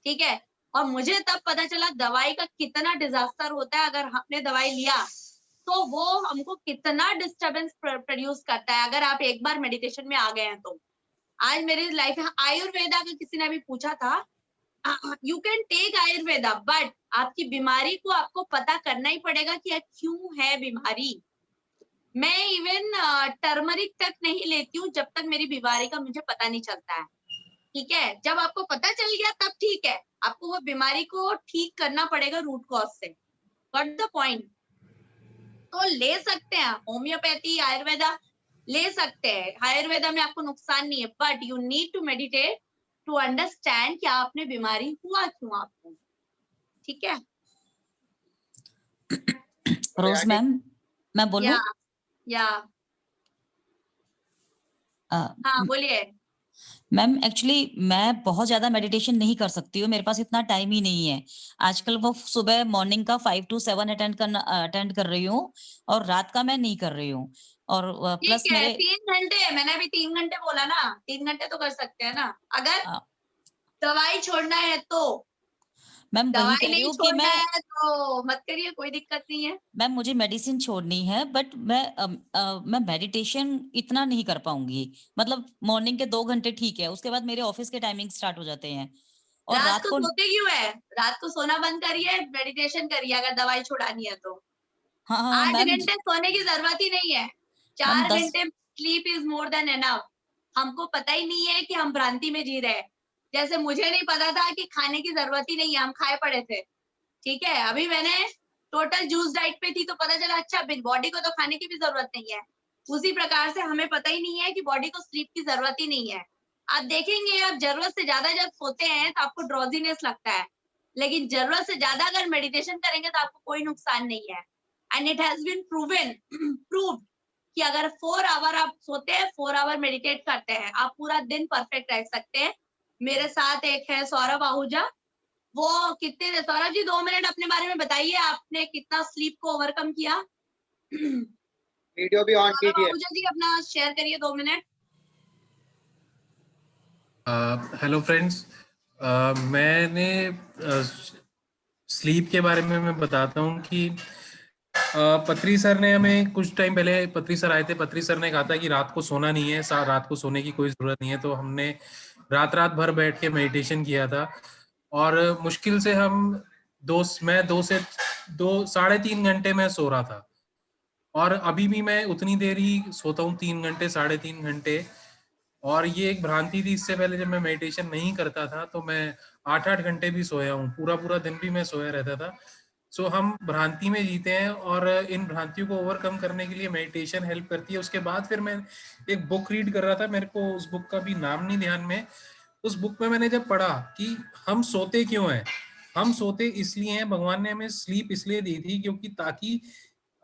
ठीक है, और मुझे तब पता चला दवाई का कितना डिजास्टर होता है। अगर हमने दवाई लिया तो वो हमको कितना डिस्टरबेंस प्रोड्यूस करता है, अगर आप एक बार मेडिटेशन में आ गए हैं तो। आज मेरी लाइफ है आयुर्वेदा का, किसी ने भी पूछा था, you can take Ayurveda, but आपकी बीमारी को आपको पता करना ही पड़ेगा कि क्यों है बीमारी। मैं इवन टर्मरिक तक नहीं लेती हूँ जब तक मेरी बीमारी का मुझे पता नहीं चलता है। ठीक है, जब आपको पता चल गया तब ठीक है, आपको वो बीमारी को ठीक करना पड़ेगा रूट कॉज से। Got the point? तो ले सकते हैं होम्योपैथी, आयुर्वेदा ले सकते हैं। आयुर्वेदा में आपको नुकसान नहीं है, but you need to meditate to understand कि आपने बीमारी हुआ क्यों आपको। ठीक है, रोज मैम, मैं बोलूं? या हाँ बोलिए। मैम एक्चुअली मैं बहुत ज्यादा मेडिटेशन नहीं कर सकती हूँ, मेरे पास इतना टाइम ही नहीं है। आजकल वो सुबह मॉर्निंग का 5 to 7 अटेंड कर रही हूँ, और रात का मैं नहीं कर रही हूँ। और प्लस ठीक है, मेरे 3 घंटे, मैंने अभी 3 घंटे बोला ना, 3 घंटे तो कर सकते हैं ना, अगर दवाई छोड़ना है तो। मैम वही दवाई कह रही नहीं हूँ कि छोड़ना मैं है तो मत करिए, कोई दिक्कत नहीं है। मैम मुझे मेडिसिन छोड़नी है, बट मैं मेडिटेशन इतना नहीं कर पाऊंगी। मतलब मॉर्निंग के 2 घंटे ठीक है, उसके बाद मेरे ऑफिस के टाइमिंग स्टार्ट हो जाते हैं और रात रात को को सोते क्यों है? रात को सोना बंद करिए, मेडिटेशन करिए अगर दवाई छुड़ानी है तो। हाँ हाँ 8 मैम। घंटे सोने की जरूरत ही नहीं है, मैम 4 10 घंटे sleep is more than enough. हमको पता ही नहीं है कि हम भ्रांति में जी रहे हैं। जैसे मुझे नहीं पता था कि खाने की जरूरत ही नहीं है, हम खाए पड़े थे। ठीक है, अभी मैंने टोटल जूस डाइट पे थी तो पता चला अच्छा बॉडी को तो खाने की भी जरूरत नहीं है। उसी प्रकार से हमें पता ही नहीं है कि बॉडी को स्लीप की जरूरत ही नहीं है। आप देखेंगे आप जरूरत से ज्यादा जब सोते हैं तो आपको ड्रॉजीनेस लगता है, लेकिन जरूरत से ज्यादा अगर मेडिटेशन करेंगे तो आपको कोई नुकसान नहीं है। And it has been proven proved कि अगर 4 आवर आप सोते हैं, 4 आवर मेडिटेट करते हैं, आप पूरा दिन परफेक्ट रह सकते हैं। मेरे साथ एक है सौरभ आहूजा, वो कितने, सौरभ जी 2 मिनट अपने बारे में बताइए, आपने कितना स्लीप को ओवरकम किया। वीडियो भी ऑन सौरभ कीजिए। आहूजा जी अपना शेयर करिए 2 मिनट। हेलो फ्रेंड्स, मैंने स्लीप के बारे में मैं बताता हूँ कि पत्री सर ने हमें कुछ टाइम पहले, पत्री सर आए थे, पत्री सर ने कहा था कि रात को सोना नहीं है, रात को सोने की कोई जरूरत नहीं है। तो हमने रात भर बैठ के मेडिटेशन किया था और मुश्किल से मैं 2 से 3.5 घंटे में सो रहा था। और अभी भी मैं उतनी देर ही सोता हूँ, 3 घंटे 3.5 घंटे। और ये एक भ्रांति थी, इससे पहले जब मैं मेडिटेशन नहीं करता था तो मैं 8-8 घंटे भी सोया हूँ, पूरा दिन भी मैं सोया रहता था। सो हम भ्रांति में जीते हैं और इन भ्रांतियों को ओवरकम करने के लिए मेडिटेशन हेल्प करती है। उसके बाद फिर मैं एक बुक रीड कर रहा था, मेरे को उस बुक का भी नाम नहीं ध्यान में। उस बुक में मैंने जब पढ़ा कि हम सोते क्यों हैं, हम सोते इसलिए हैं, भगवान ने हमें स्लीप इसलिए दी थी क्योंकि ताकि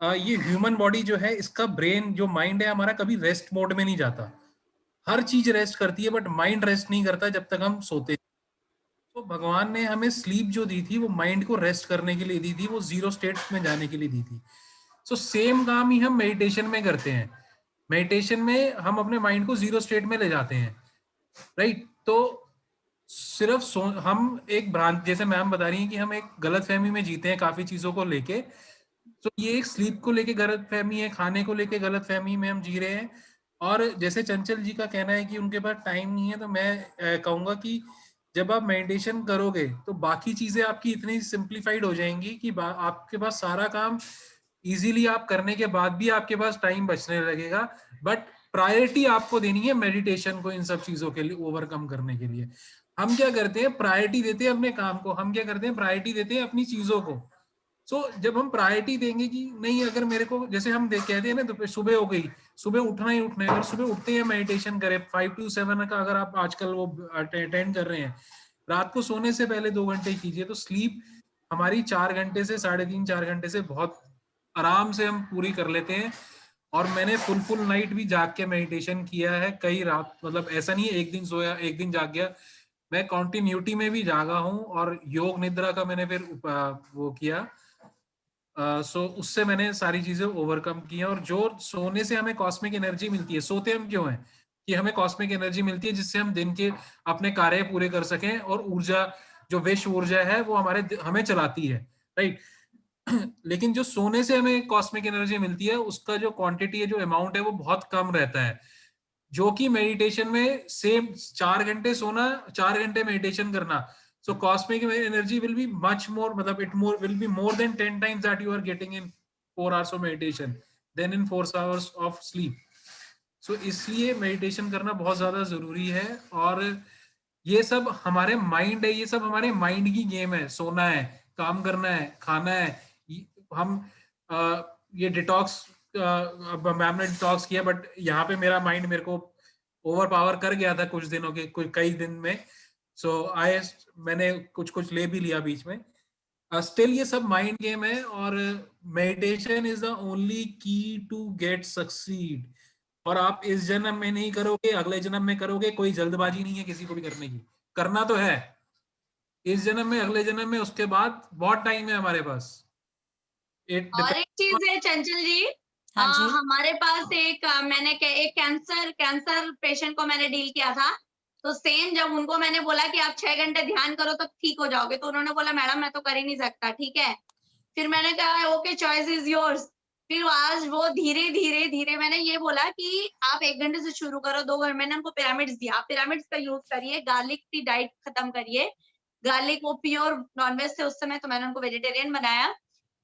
ये ह्यूमन बॉडी जो है, इसका ब्रेन जो माइंड है हमारा कभी रेस्ट मोड में नहीं जाता। हर चीज रेस्ट करती है बट माइंड रेस्ट नहीं करता जब तक हम सोते। तो भगवान ने हमें स्लीप जो दी थी वो माइंड को रेस्ट करने के लिए दी थी, वो जीरो स्टेट में जाने के लिए दी थी। सो सेम काम ही हम मेडिटेशन में करते हैं। मेडिटेशन में हम अपने माइंड को जीरो स्टेट में ले जाते हैं, राइट। तो सिर्फ हम एक भ्रांत, जैसे मैम बता रही हैं कि हम एक गलत फहमी में जीते हैं काफी चीजों को लेके। तो ये एक स्लीप को लेके गलत फहमी है, खाने को लेके गलत फहमी में हम जी रहे हैं। और जैसे चंचल जी का कहना है कि उनके पास टाइम नहीं है, तो मैं कहूंगा कि जब आप मेडिटेशन करोगे तो बाकी चीजें आपकी इतनी सिंप्लीफाइड हो जाएंगी कि आपके पास सारा काम इजीली आप करने के बाद भी आपके पास टाइम बचने लगेगा। बट प्रायोरिटी आपको देनी है मेडिटेशन को, इन सब चीजों के लिए ओवरकम करने के लिए। हम क्या करते हैं, प्रायोरिटी देते हैं अपने काम को, हम क्या करते हैं, प्रायोरिटी देते हैं अपनी चीजों को। जब हम प्रायोरिटी देंगे कि नहीं, अगर मेरे को, जैसे हम कहते हैं ना, तो सुबह हो गई, सुबह उठना ही उठना है, अगर सुबह उठते हैं मेडिटेशन करें 5 to 7 का, अगर आप आजकल वो अटेंड कर रहे हैं, रात को सोने से पहले 2 घंटे कीजिए, तो स्लीप हमारी 4 घंटे से 3.5-4 घंटे से बहुत आराम से हम पूरी कर लेते हैं। और मैंने फुल नाइट भी जाग के मेडिटेशन किया है, कई रात, मतलब ऐसा नहीं है एक दिन सोया एक दिन जाग गया, मैं कॉन्टिन्यूटी में भी जागा हूँ। और योग निद्रा का मैंने फिर वो किया, उससे मैंने सारी चीजें ओवरकम की हैं। और जो सोने से हमें कॉस्मिक एनर्जी मिलती है, सोते हम क्यों हैं कि हमें कॉस्मिक एनर्जी मिलती है जिससे हम दिन के अपने कार्य पूरे कर सकें, और ऊर्जा, जो विश्व ऊर्जा है वो हमें चलाती है, राइट। लेकिन जो सोने से हमें कॉस्मिक एनर्जी मिलती है उसका जो क्वांटिटी है, जो अमाउंट है, वो बहुत कम रहता है। जो कि मेडिटेशन में सेम 4 घंटे सोना, 4 घंटे मेडिटेशन करना, so cosmic energy will be much more, matlab it will be more than 10 times that you are getting in 4 hours of meditation than in 4 hours of sleep. so इसलिए meditation करना बहुत ज्यादा जरूरी है। और ये सब हमारे माइंड है, ये सब हमारे माइंड की गेम है। सोना है, काम करना है, खाना है। हम ये डिटॉक्स, मैम ने डिटॉक्स किया, बट यहाँ पे मेरा माइंड मेरे को ओवर पावर कर गया था कुछ दिनों के, कई दिन में। मैंने कुछ ले भी लिया बीच में। स्टिल ये सब माइंड गेम है, और मेडिटेशन इज द ओनली की टू गेट सक्सीड। और आप इस जन्म में नहीं करोगे, अगले जन्म में करोगे, कोई जल्दबाजी नहीं है किसी को भी करने की, करना तो है इस जन्म में, अगले जन्म में, उसके बाद बहुत टाइम है हमारे पास। और एक चीज है चंचल जी, हमारे पास एक मैंने एक कैंसर पेशेंट को मैंने डील किया था। तो सेम जब उनको मैंने बोला कि आप 6 घंटे ध्यान करो तो ठीक हो जाओगे, तो उन्होंने बोला मैडम मैं तो कर ही नहीं सकता, ठीक है। फिर मैंने कहा ओके, चॉइस इज योर्स। फिर आज वो धीरे धीरे धीरे मैंने ये बोला कि आप 1 घंटे से शुरू करो, 2 घंटे, मैंने उनको पिरामिड्स दिया, आप पिरामिड्स का यूज करिए, गार्लिक की डाइट खत्म करिए। गार्लिक वो प्योर नॉनवेज थे उस समय, तो मैंने उनको वेजिटेरियन बनाया।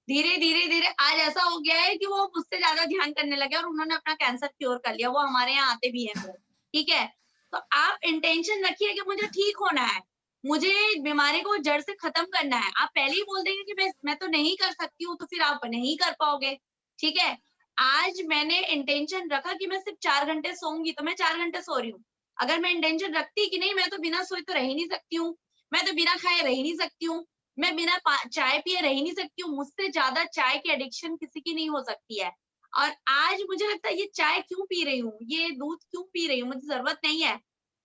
धीरे धीरे धीरे आज ऐसा हो गया है कि वो मुझसे ज्यादा ध्यान करने लगे और उन्होंने अपना कैंसर क्योर कर लिया। वो हमारे यहाँ आते भी हैं, ठीक है। तो आप इंटेंशन रखिए कि मुझे ठीक होना है, मुझे बीमारी को जड़ से खत्म करना है। आप पहले ही बोल देंगे कि मैं तो नहीं कर सकती हूँ, तो फिर आप नहीं कर पाओगे, ठीक है। आज मैंने इंटेंशन रखा कि मैं सिर्फ 4 घंटे सोऊंगी, तो मैं 4 घंटे सो रही हूँ। अगर मैं इंटेंशन रखती कि नहीं, मैं तो बिना सोए तो रह ही नहीं सकती हूँ, मैं तो बिना खाए रह ही नहीं सकती हूँ, मैं बिना चाय पिए रह ही नहीं सकती हूँ, मुझसे ज्यादा चाय की एडिक्शन किसी की नहीं हो सकती है। और आज मुझे लगता है ये चाय क्यों पी रही हूँ, ये दूध क्यों पी रही हूँ, मुझे जरूरत नहीं है।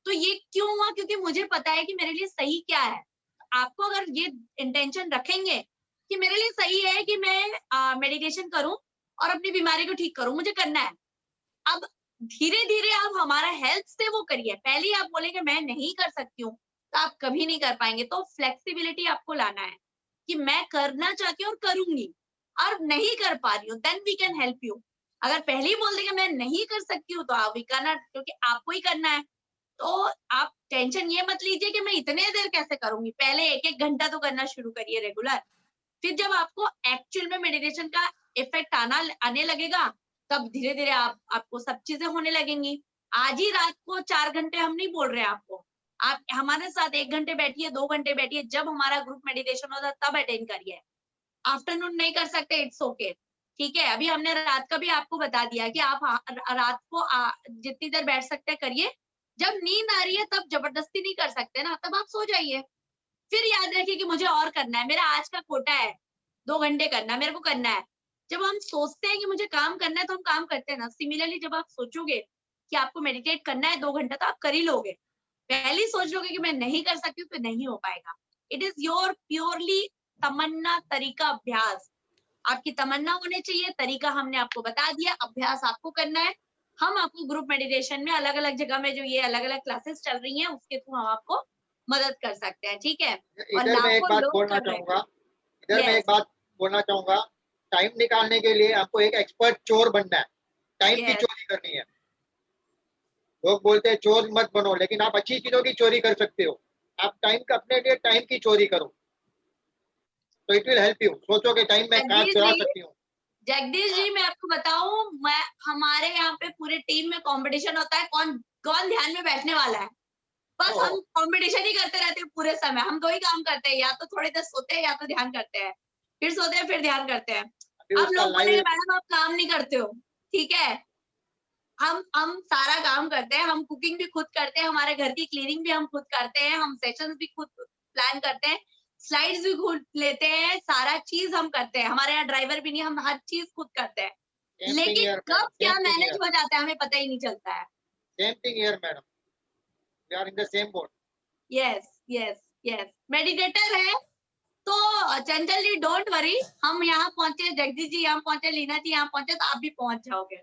तो ये क्यों हुआ? क्योंकि मुझे पता है कि मेरे लिए सही क्या है। आपको अगर ये इंटेंशन रखेंगे कि मेरे लिए सही है कि मैं मेडिटेशन करूं और अपनी बीमारी को ठीक करूं, मुझे करना है। अब धीरे धीरे आप हमारा हेल्थ से वो करिए। पहले आप बोलेंगे मैं नहीं कर सकती हूँ, तो आप कभी नहीं कर पाएंगे। तो फ्लेक्सिबिलिटी आपको लाना है कि मैं करना चाहती हूँ और करूंगी, और नहीं कर पा रही हूँ, then we can help you. अगर पहले ही बोल देंगे मैं नहीं कर सकती हूँ, तो आप भी करना, क्योंकि आपको ही करना है। तो आप टेंशन ये मत लीजिए कि मैं इतने देर कैसे करूंगी, पहले 1-1 घंटा तो करना शुरू करिए रेगुलर। फिर जब आपको एक्चुअल में मेडिटेशन का इफेक्ट आने लगेगा, तब धीरे धीरे आपको सब चीजें होने लगेंगी। आज ही रात को 4 घंटे हम नहीं बोल रहे हैं आपको, आप हमारे साथ 1 घंटे बैठिए, 2 घंटे बैठिए, जब हमारा ग्रुप मेडिटेशन होता है तब अटेंड करिए। आफ्टरनून नहीं कर सकते, इट्स ओके, ठीक है। अभी हमने रात का भी आपको बता दिया कि आप रात को जितनी देर बैठ सकते हैं करिए। जब नींद आ रही है तब जबरदस्ती नहीं कर सकते ना, तब आप सो जाइए। फिर याद रखिए कि मुझे और करना है, मेरा आज का कोटा है 2 घंटे करना, मेरे को करना है। जब हम सोचते हैं कि मुझे काम करना है, तो हम काम करते हैं ना। सिमिलरली जब आप सोचोगे कि आपको मेडिटेट करना है 2 घंटा, तो आप कर ही लोगे। पहले ही सोच लोगे कि मैं नहीं कर सकती हूँ, तो नहीं हो पाएगा। इट इज योर प्योरली तमन्ना, तरीका, अभ्यास। आपकी तमन्ना होने चाहिए, तरीका हमने आपको बता दिया, अभ्यास आपको करना है। हम आपको ग्रुप मेडिटेशन में अलग अलग जगह में जो ये अलग अलग क्लासेस चल रही हैं, उसके थ्रू हम आपको मदद कर सकते हैं, ठीक है। और इधर मैं एक बात बोलना कर रहे हैं। चाहूंगा, इधर मैं एक बात बोलना चाहूंगा, टाइम निकालने के लिए आपको एक एक्सपर्ट चोर बनना है, टाइम की चोरी करनी है। लोग बोलते हैं चोर मत बनो, लेकिन आप अच्छी चीजों की चोरी कर सकते हो। आप टाइम का, अपने लिए टाइम की चोरी करो, तो इट विल हेल्प यू। सोचो कि टाइम में कहाँ चुरा सकती हूँ। जगदीश जी, मैं आपको बताऊं, मैं हमारे यहाँ पे पूरे टीम में कंपटीशन होता है, कौन कौन ध्यान में बैठने वाला है। बस हम कंपटीशन ही करते रहते हैं पूरे समय। हम 2 ही काम करते हैं, या तो थोड़ी देर सोते हैं या तो ध्यान करते हैं, फिर सोते हैं फिर ध्यान करते हैं। अब लोग बोलेंगे मैडम आप काम नहीं करते हो, ठीक है। हम सारा काम करते हैं, हम कुकिंग भी खुद करते हैं, हमारे घर की क्लीनिंग भी हम खुद करते हैं, हम सेशंस भी खुद प्लान करते हैं, स्लाइड्स भी खुद लेते हैं, सारा चीज हम करते हैं। हमारे यहाँ ड्राइवर भी नहीं, हम हर चीज खुद करते हैं। लेकिन कब क्या मैनेज हो जाता है हमें पता ही नहीं चलता है। Same thing here madam, we are in the same boat. Yes yes yes, meditator है तो चंचल जी डोंट वरी, हम यहाँ पहुंचे, जगदीश जी यहाँ पहुंचे, लीना जी यहाँ पहुंचे, तो आप भी पहुंच जाओगे।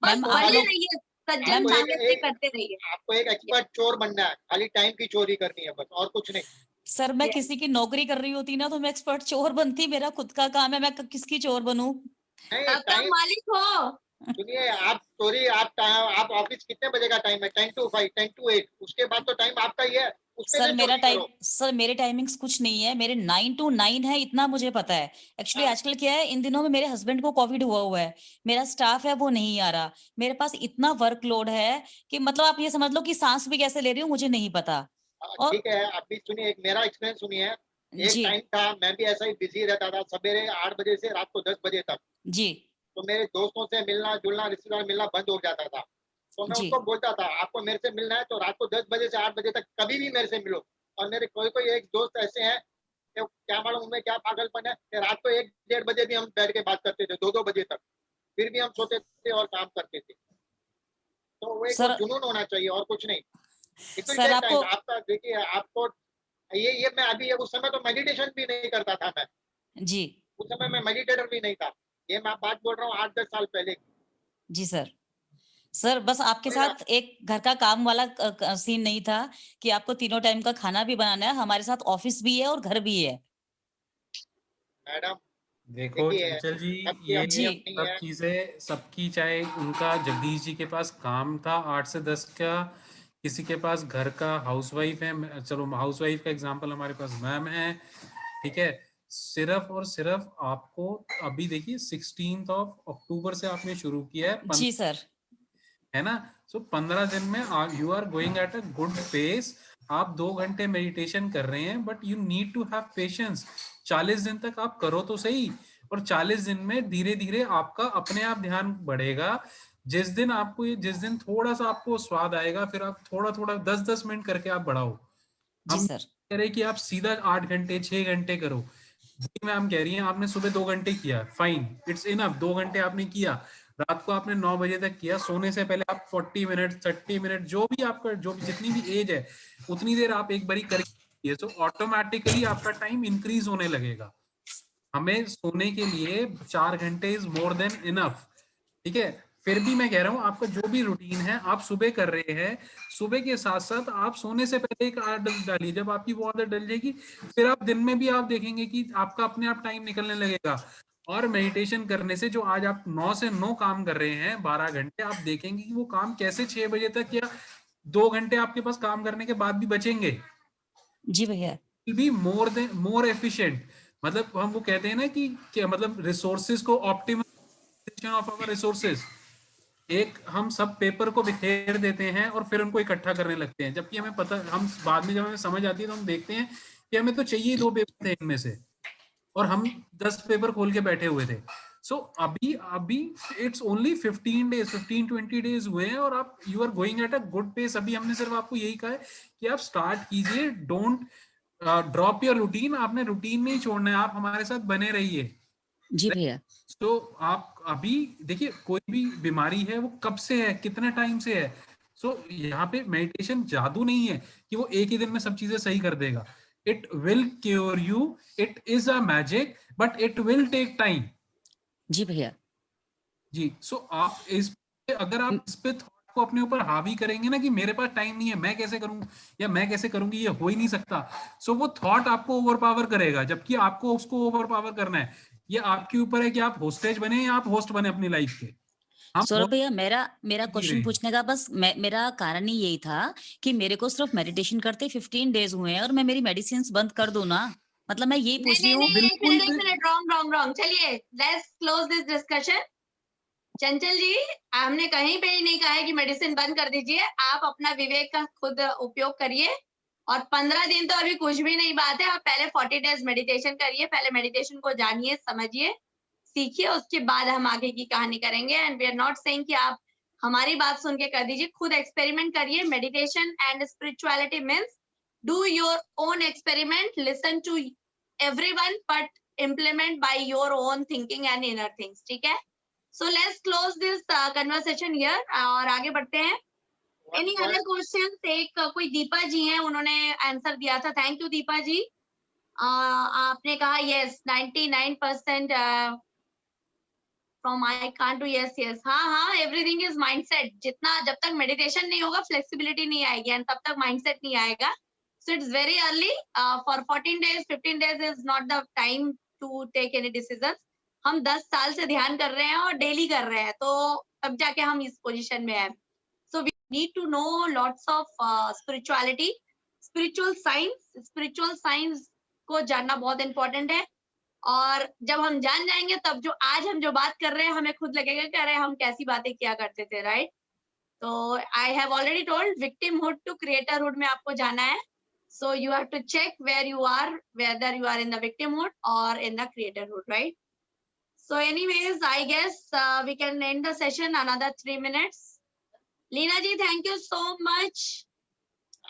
बस बने रहिए, सज्जन सामने से करते रहिए। आपको एक एक्सपर्ट चोर बनना है, खाली टाइम की चोरी करनी है बस, और कुछ नहीं। सर मैं किसी की नौकरी कर रही होती ना तो मैं एक्सपर्ट चोर बनती, मेरा खुद का काम है, मैं किसकी चोर बनूं? नहीं, मालिक हो। सुनिए, आप चोरी, आप ऑफिस कितने बजे का टाइम है? 10 to 5, 10 to 8, उसके बाद तो टाइम आपका ही है। सर मेरा टाइम, सर मेरे टाइमिंग्स कुछ नहीं है, मेरे 9 to 9 है, इतना मुझे पता है। एक्चुअली आजकल क्या है, इन दिनों में मेरे हस्बैंड को कोविड हुआ है, मेरा स्टाफ है वो नहीं आ रहा, मेरे पास इतना वर्कलोड है कि मतलब आप ये समझ लो कि सांस भी कैसे ले रही हूँ मुझे नहीं पता। ठीक है, आप भी सुनिए, एक मेरा एक्सपीरियंस सुनिए। एक टाइम था, मैं भी ऐसा ही बिजी रहता था, सवेरे 8 बजे से रात को 10 बजे तक जी। तो मेरे दोस्तों से मिलना जुलना, रिश्तेदार मिलना बंद हो जाता था। तो मैं उनको बोलता था आपको मेरे से मिलना है तो रात को 10 बजे से 8 बजे तक कभी भी मेरे से मिलो। और मेरे कोई एक दोस्त ऐसे हैं कि क्या मालूम उनमें क्या पागलपन है कि रात को 1-1:30 बजे भी हम बैठ के बात करते थे, 2-2 बजे तक, फिर भी हम सोते थे और काम करते थे। तो वो एक जुनून होना चाहिए और कुछ नहीं। सर आपको, आपका देखिए, आपको ये मैं अभी उस समय तो मेडिटेशन भी नहीं करता था मैं जी, उस समय मैं मेडिटेटर भी नहीं था। ये मैं बात बोल रहा हूँ 8-10 साल पहले। जी सर। सर बस आपके साथ एक घर का काम वाला सीन नहीं था कि आपको तीनों टाइम का खाना भी बनाना है, हमारे साथ ऑफिस भी है और घर भी है। मैडम देखो देखिए, चंचल जी, सबकी ये अपनी अपनी सब है। चीजें सबकी, चाहे उनका जगदीश जी के पास काम था 8 से 10 का, किसी के पास घर का हाउसवाइफ है, चलो हाउसवाइफ का एग्जांपल हमारे पास मैम है, ठीक है। सिर्फ और सिर्फ आपको अभी देखिए 16 अक्टूबर से आपने शुरू किया है, जी सर। है ना। सो 15 दिन में you are going at a good pace. आप 2 घंटे मेडिटेशन कर रहे हैं, but you need to have patience. 40 दिन तक आप करो तो सही, और 40 दिन में धीरे धीरे आपका अपने आप ध्यान बढ़ेगा। जिस दिन थोड़ा सा आपको स्वाद आएगा, फिर आप थोड़ा थोड़ा 10-10 मिनट करके आप बढ़ाओ। जी हम सर। कह रहे कि आप सीधा 8 घंटे 6 घंटे करो। मैम कह रही हैं आपने सुबह 2 घंटे किया, फाइन, इट्स इनफ। 2 घंटे आपने किया, रात को आपने 9 बजे तक किया, सोने से पहले आप 40 मिनट 30 मिनट जो भी आपका, जो जितनी भी एज है उतनी देर आप एक बारी करिए, तो ऑटोमेटिकली आपका टाइम इंक्रीज होने लगेगा। हमें सोने के लिए 4 घंटे इज मोर देन इनफ, ठीक है। फिर भी मैं कह रहा हूँ आपका जो भी रूटीन है आप सुबह कर रहे हैं, सुबह के साथ साथ आप सोने से पहले एक आदत डालिए। जब आपकी वो आदत डल जाएगी, फिर आप दिन में भी आप देखेंगे कि आपका अपने आप टाइम निकलने लगेगा। और मेडिटेशन करने से जो आज आप 9 से 9 काम कर रहे हैं 12 घंटे, आप देखेंगे कि वो काम कैसे 6 बजे तक या 2 घंटे आपके पास काम करने के बाद भी बचेंगे। जी भैया। Be more efficient. मतलब हम वो कहते हैं ना कि क्या मतलब रिसोर्सेज को ऑप्टिमाइजेशन ऑफ आवर रिसोर्सेज। एक हम सब पेपर को बिखेर देते हैं और फिर उनको इकट्ठा करने लगते हैं, जबकि हमें पता, हम बाद में जब हमें समझ आती है तो हम देखते हैं कि हमें तो चाहिए 2 पेपर थे इनमें से, और हम 10 पेपर खोल के बैठे हुए थे। सो अभी अभी इट्स ओनली 15-20 डेज हुए हैं, और आप you are going at a good pace. अभी हमने सिर्फ आपको यही कहा है कि आप स्टार्ट कीजिए, डोंट ड्रॉप योर रूटीन। आपने रूटीन नहीं छोड़ना है, आप हमारे साथ बने रहिए। जी भैया। तो आप अभी देखिए, कोई भी बीमारी है वो कब से है, कितने टाइम से है। सो यहाँ पे मेडिटेशन जादू नहीं है कि वो एक ही दिन में सब चीजें सही कर देगा। It will cure you, it is a magic, but it will take time. जी भैया। जी, सो आप अगर आप इस पे थॉट को अपने ऊपर हावी करेंगे ना कि मेरे पास टाइम नहीं है, मैं कैसे करूं या मैं कैसे करूंगी, ये हो ही नहीं सकता, सो वो थॉट आपको ओवर पावर करेगा, जबकि आपको उसको ओवर पावर करना है। ये आपके ऊपर है कि आप होस्टेज बने या आप होस्ट बने अपनी लाइफ के। सौरभ भैया, मेरा मेरा जी क्वेश्चन रहे। पूछने का बस मेरा कारण ही यही था कि मेरे को सिर्फ मेडिटेशन करते 15 डेज हुए हैं और मैं मेरी मेडिसिन बंद कर दूं ना, मतलब मैं यही पूछ रही हूँ। एक मिनट, रॉन्ग। चलिए, लेट्स क्लोज दिस डिस्कशन। चंचल जी, हमने कहीं पे ही नहीं कहा है कि मेडिसिन बंद कर दीजिए। आप अपना विवेक का खुद उपयोग करिए, और 15 दिन तो अभी कुछ भी नहीं बात है। आप पहले 40 डेज मेडिटेशन करिए, पहले मेडिटेशन को जानिए, समझिए, सीखिए, उसके बाद हम आगे की कहानी करेंगे। And we are not saying कि आप हमारी बात सुन के कर दीजिए, खुद एक्सपेरिमेंट करिए। Meditation and spirituality means do your own experiment, listen to everyone, but implement by your own thinking and inner things, ठीक है। So let's close this conversation here और आगे बढ़ते हैं। Any other questions? एक कोई दीपा जी हैं, उन्होंने आंसर दिया था। थैंक यू दीपा जी। आपने कहा yes 99% from I can't do yes। हाँ, everything is mindset। जितना जब तक मेडिटेशन नहीं होगा फ्लेक्सिबिलिटी नहीं आएगी, एंड तब तक माइंडसेट नहीं आएगा। So it's very early for 14 days 15 days is not the time to take any decisions। हम 10 साल से ध्यान कर रहे हैं और डेली कर रहे हैं, तो तब जाके हम इस पोजीशन में हैं। So we need to know lots of spirituality, spiritual science को जानना बहुत इंपॉर्टेंट है। और जब हम जान जाएंगे तब जो आज हम जो बात कर रहे हैं हमें खुद लगेगा कि अरे हम कैसी बातें किया करते थे, राइट। तो I have already told, victimhood to creatorhood में आपको जाना है। So you have to check where you are, whether you are in the victimhood or in the creatorhood, right? So anyways, I guess we can end the session another 3 minutes. Leena ji, thank you so much.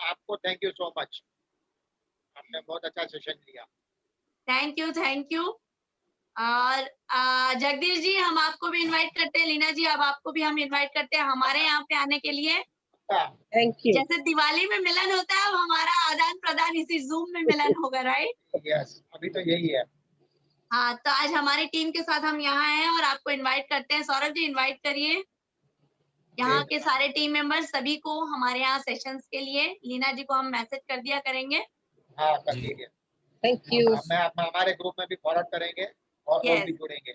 आपको thank you so much, आपने बहुत अच्छा session लिया। Thank you। और जगदीश जी, हम आपको भी invite करते हैं। लीना जी, अब आपको भी हम इनवाइट करते हैं हमारे यहाँ पे आने के लिए। Thank you. जैसे दिवाली में मिलन होता है, अब हमारा आदान प्रदान इसी जूम में मिलन होगा, राइट। यस, अभी तो यही है। हाँ, तो आज हमारी टीम के साथ हम यहाँ हैं और आपको इनवाइट करते हैं। सौरभ जी, इनवाइट करिए। यहाँ के सारे टीम मेंबर्स सभी को हमारे यहाँ सेशंस के लिए लीना जी को हम मैसेज कर दिया करेंगे। हाँ कर दीजिए। Thank you. हमारे ग्रुप में भी फॉरवर्ड करेंगे और Yes. भी जुड़ेंगे।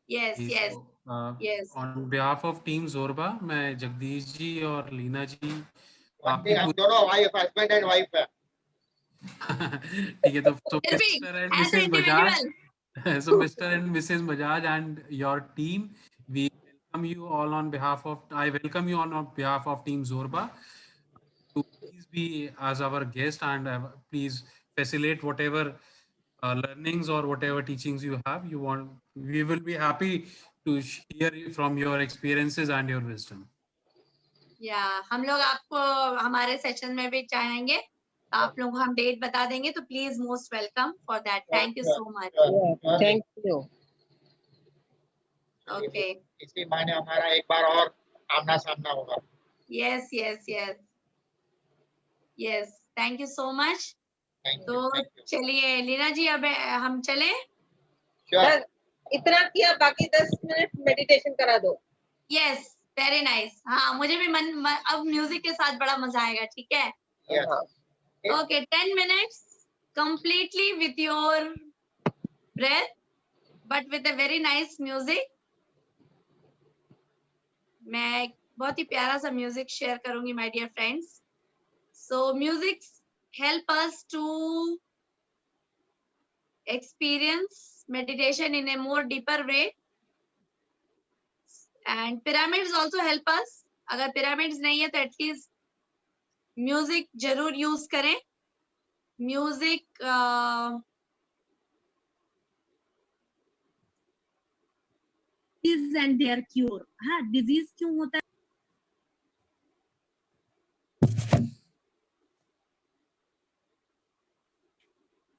यस जी, yes so, yes on behalf of team Zorba, मैं जगदीश जी और लीना जी वंदे, हम दोनों वाइफ, हस्बैंड एंड वाइफ है। ठीक है, तो mister and Mrs Bajaj, so Mr. and Mrs. Bajaj and your team, we welcome you all on behalf of, I welcome you on behalf of team Zorba to please be as our guest and please facilitate whatever learnings or whatever teachings you have. You want, we will be happy to hear from your experiences and your wisdom. या हम लोग आपको हमारे session में भी चाहेंगे, आप लोग को हम डेट बता देंगे, तो please most welcome for that. Thank you so much. Thank you. Okay, इसी मायने हमारा एक बार और आमना सामना होगा। Yes yes yes yes, thank you so much. तो चलिए लीना जी, अब हम चले। बस इतना किया, बाकी 10 मिनट मेडिटेशन करा दो। Yes, very nice. हाँ, मुझे भी अब म्यूजिक के साथ बड़ा मजा आएगा। ठीक है, okay, 10 minutes completely with your breath but with a very nice music। मैं एक बहुत ही प्यारा सा म्यूजिक शेयर करूंगी my dear friends. So music help us to experience meditation in a more deeper way, and pyramids also help us। अगर pyramids नहीं है तो एटलीस्ट म्यूजिक जरूर यूज करें। Music and their cure. हाँ, डिजीज क्यों होता है?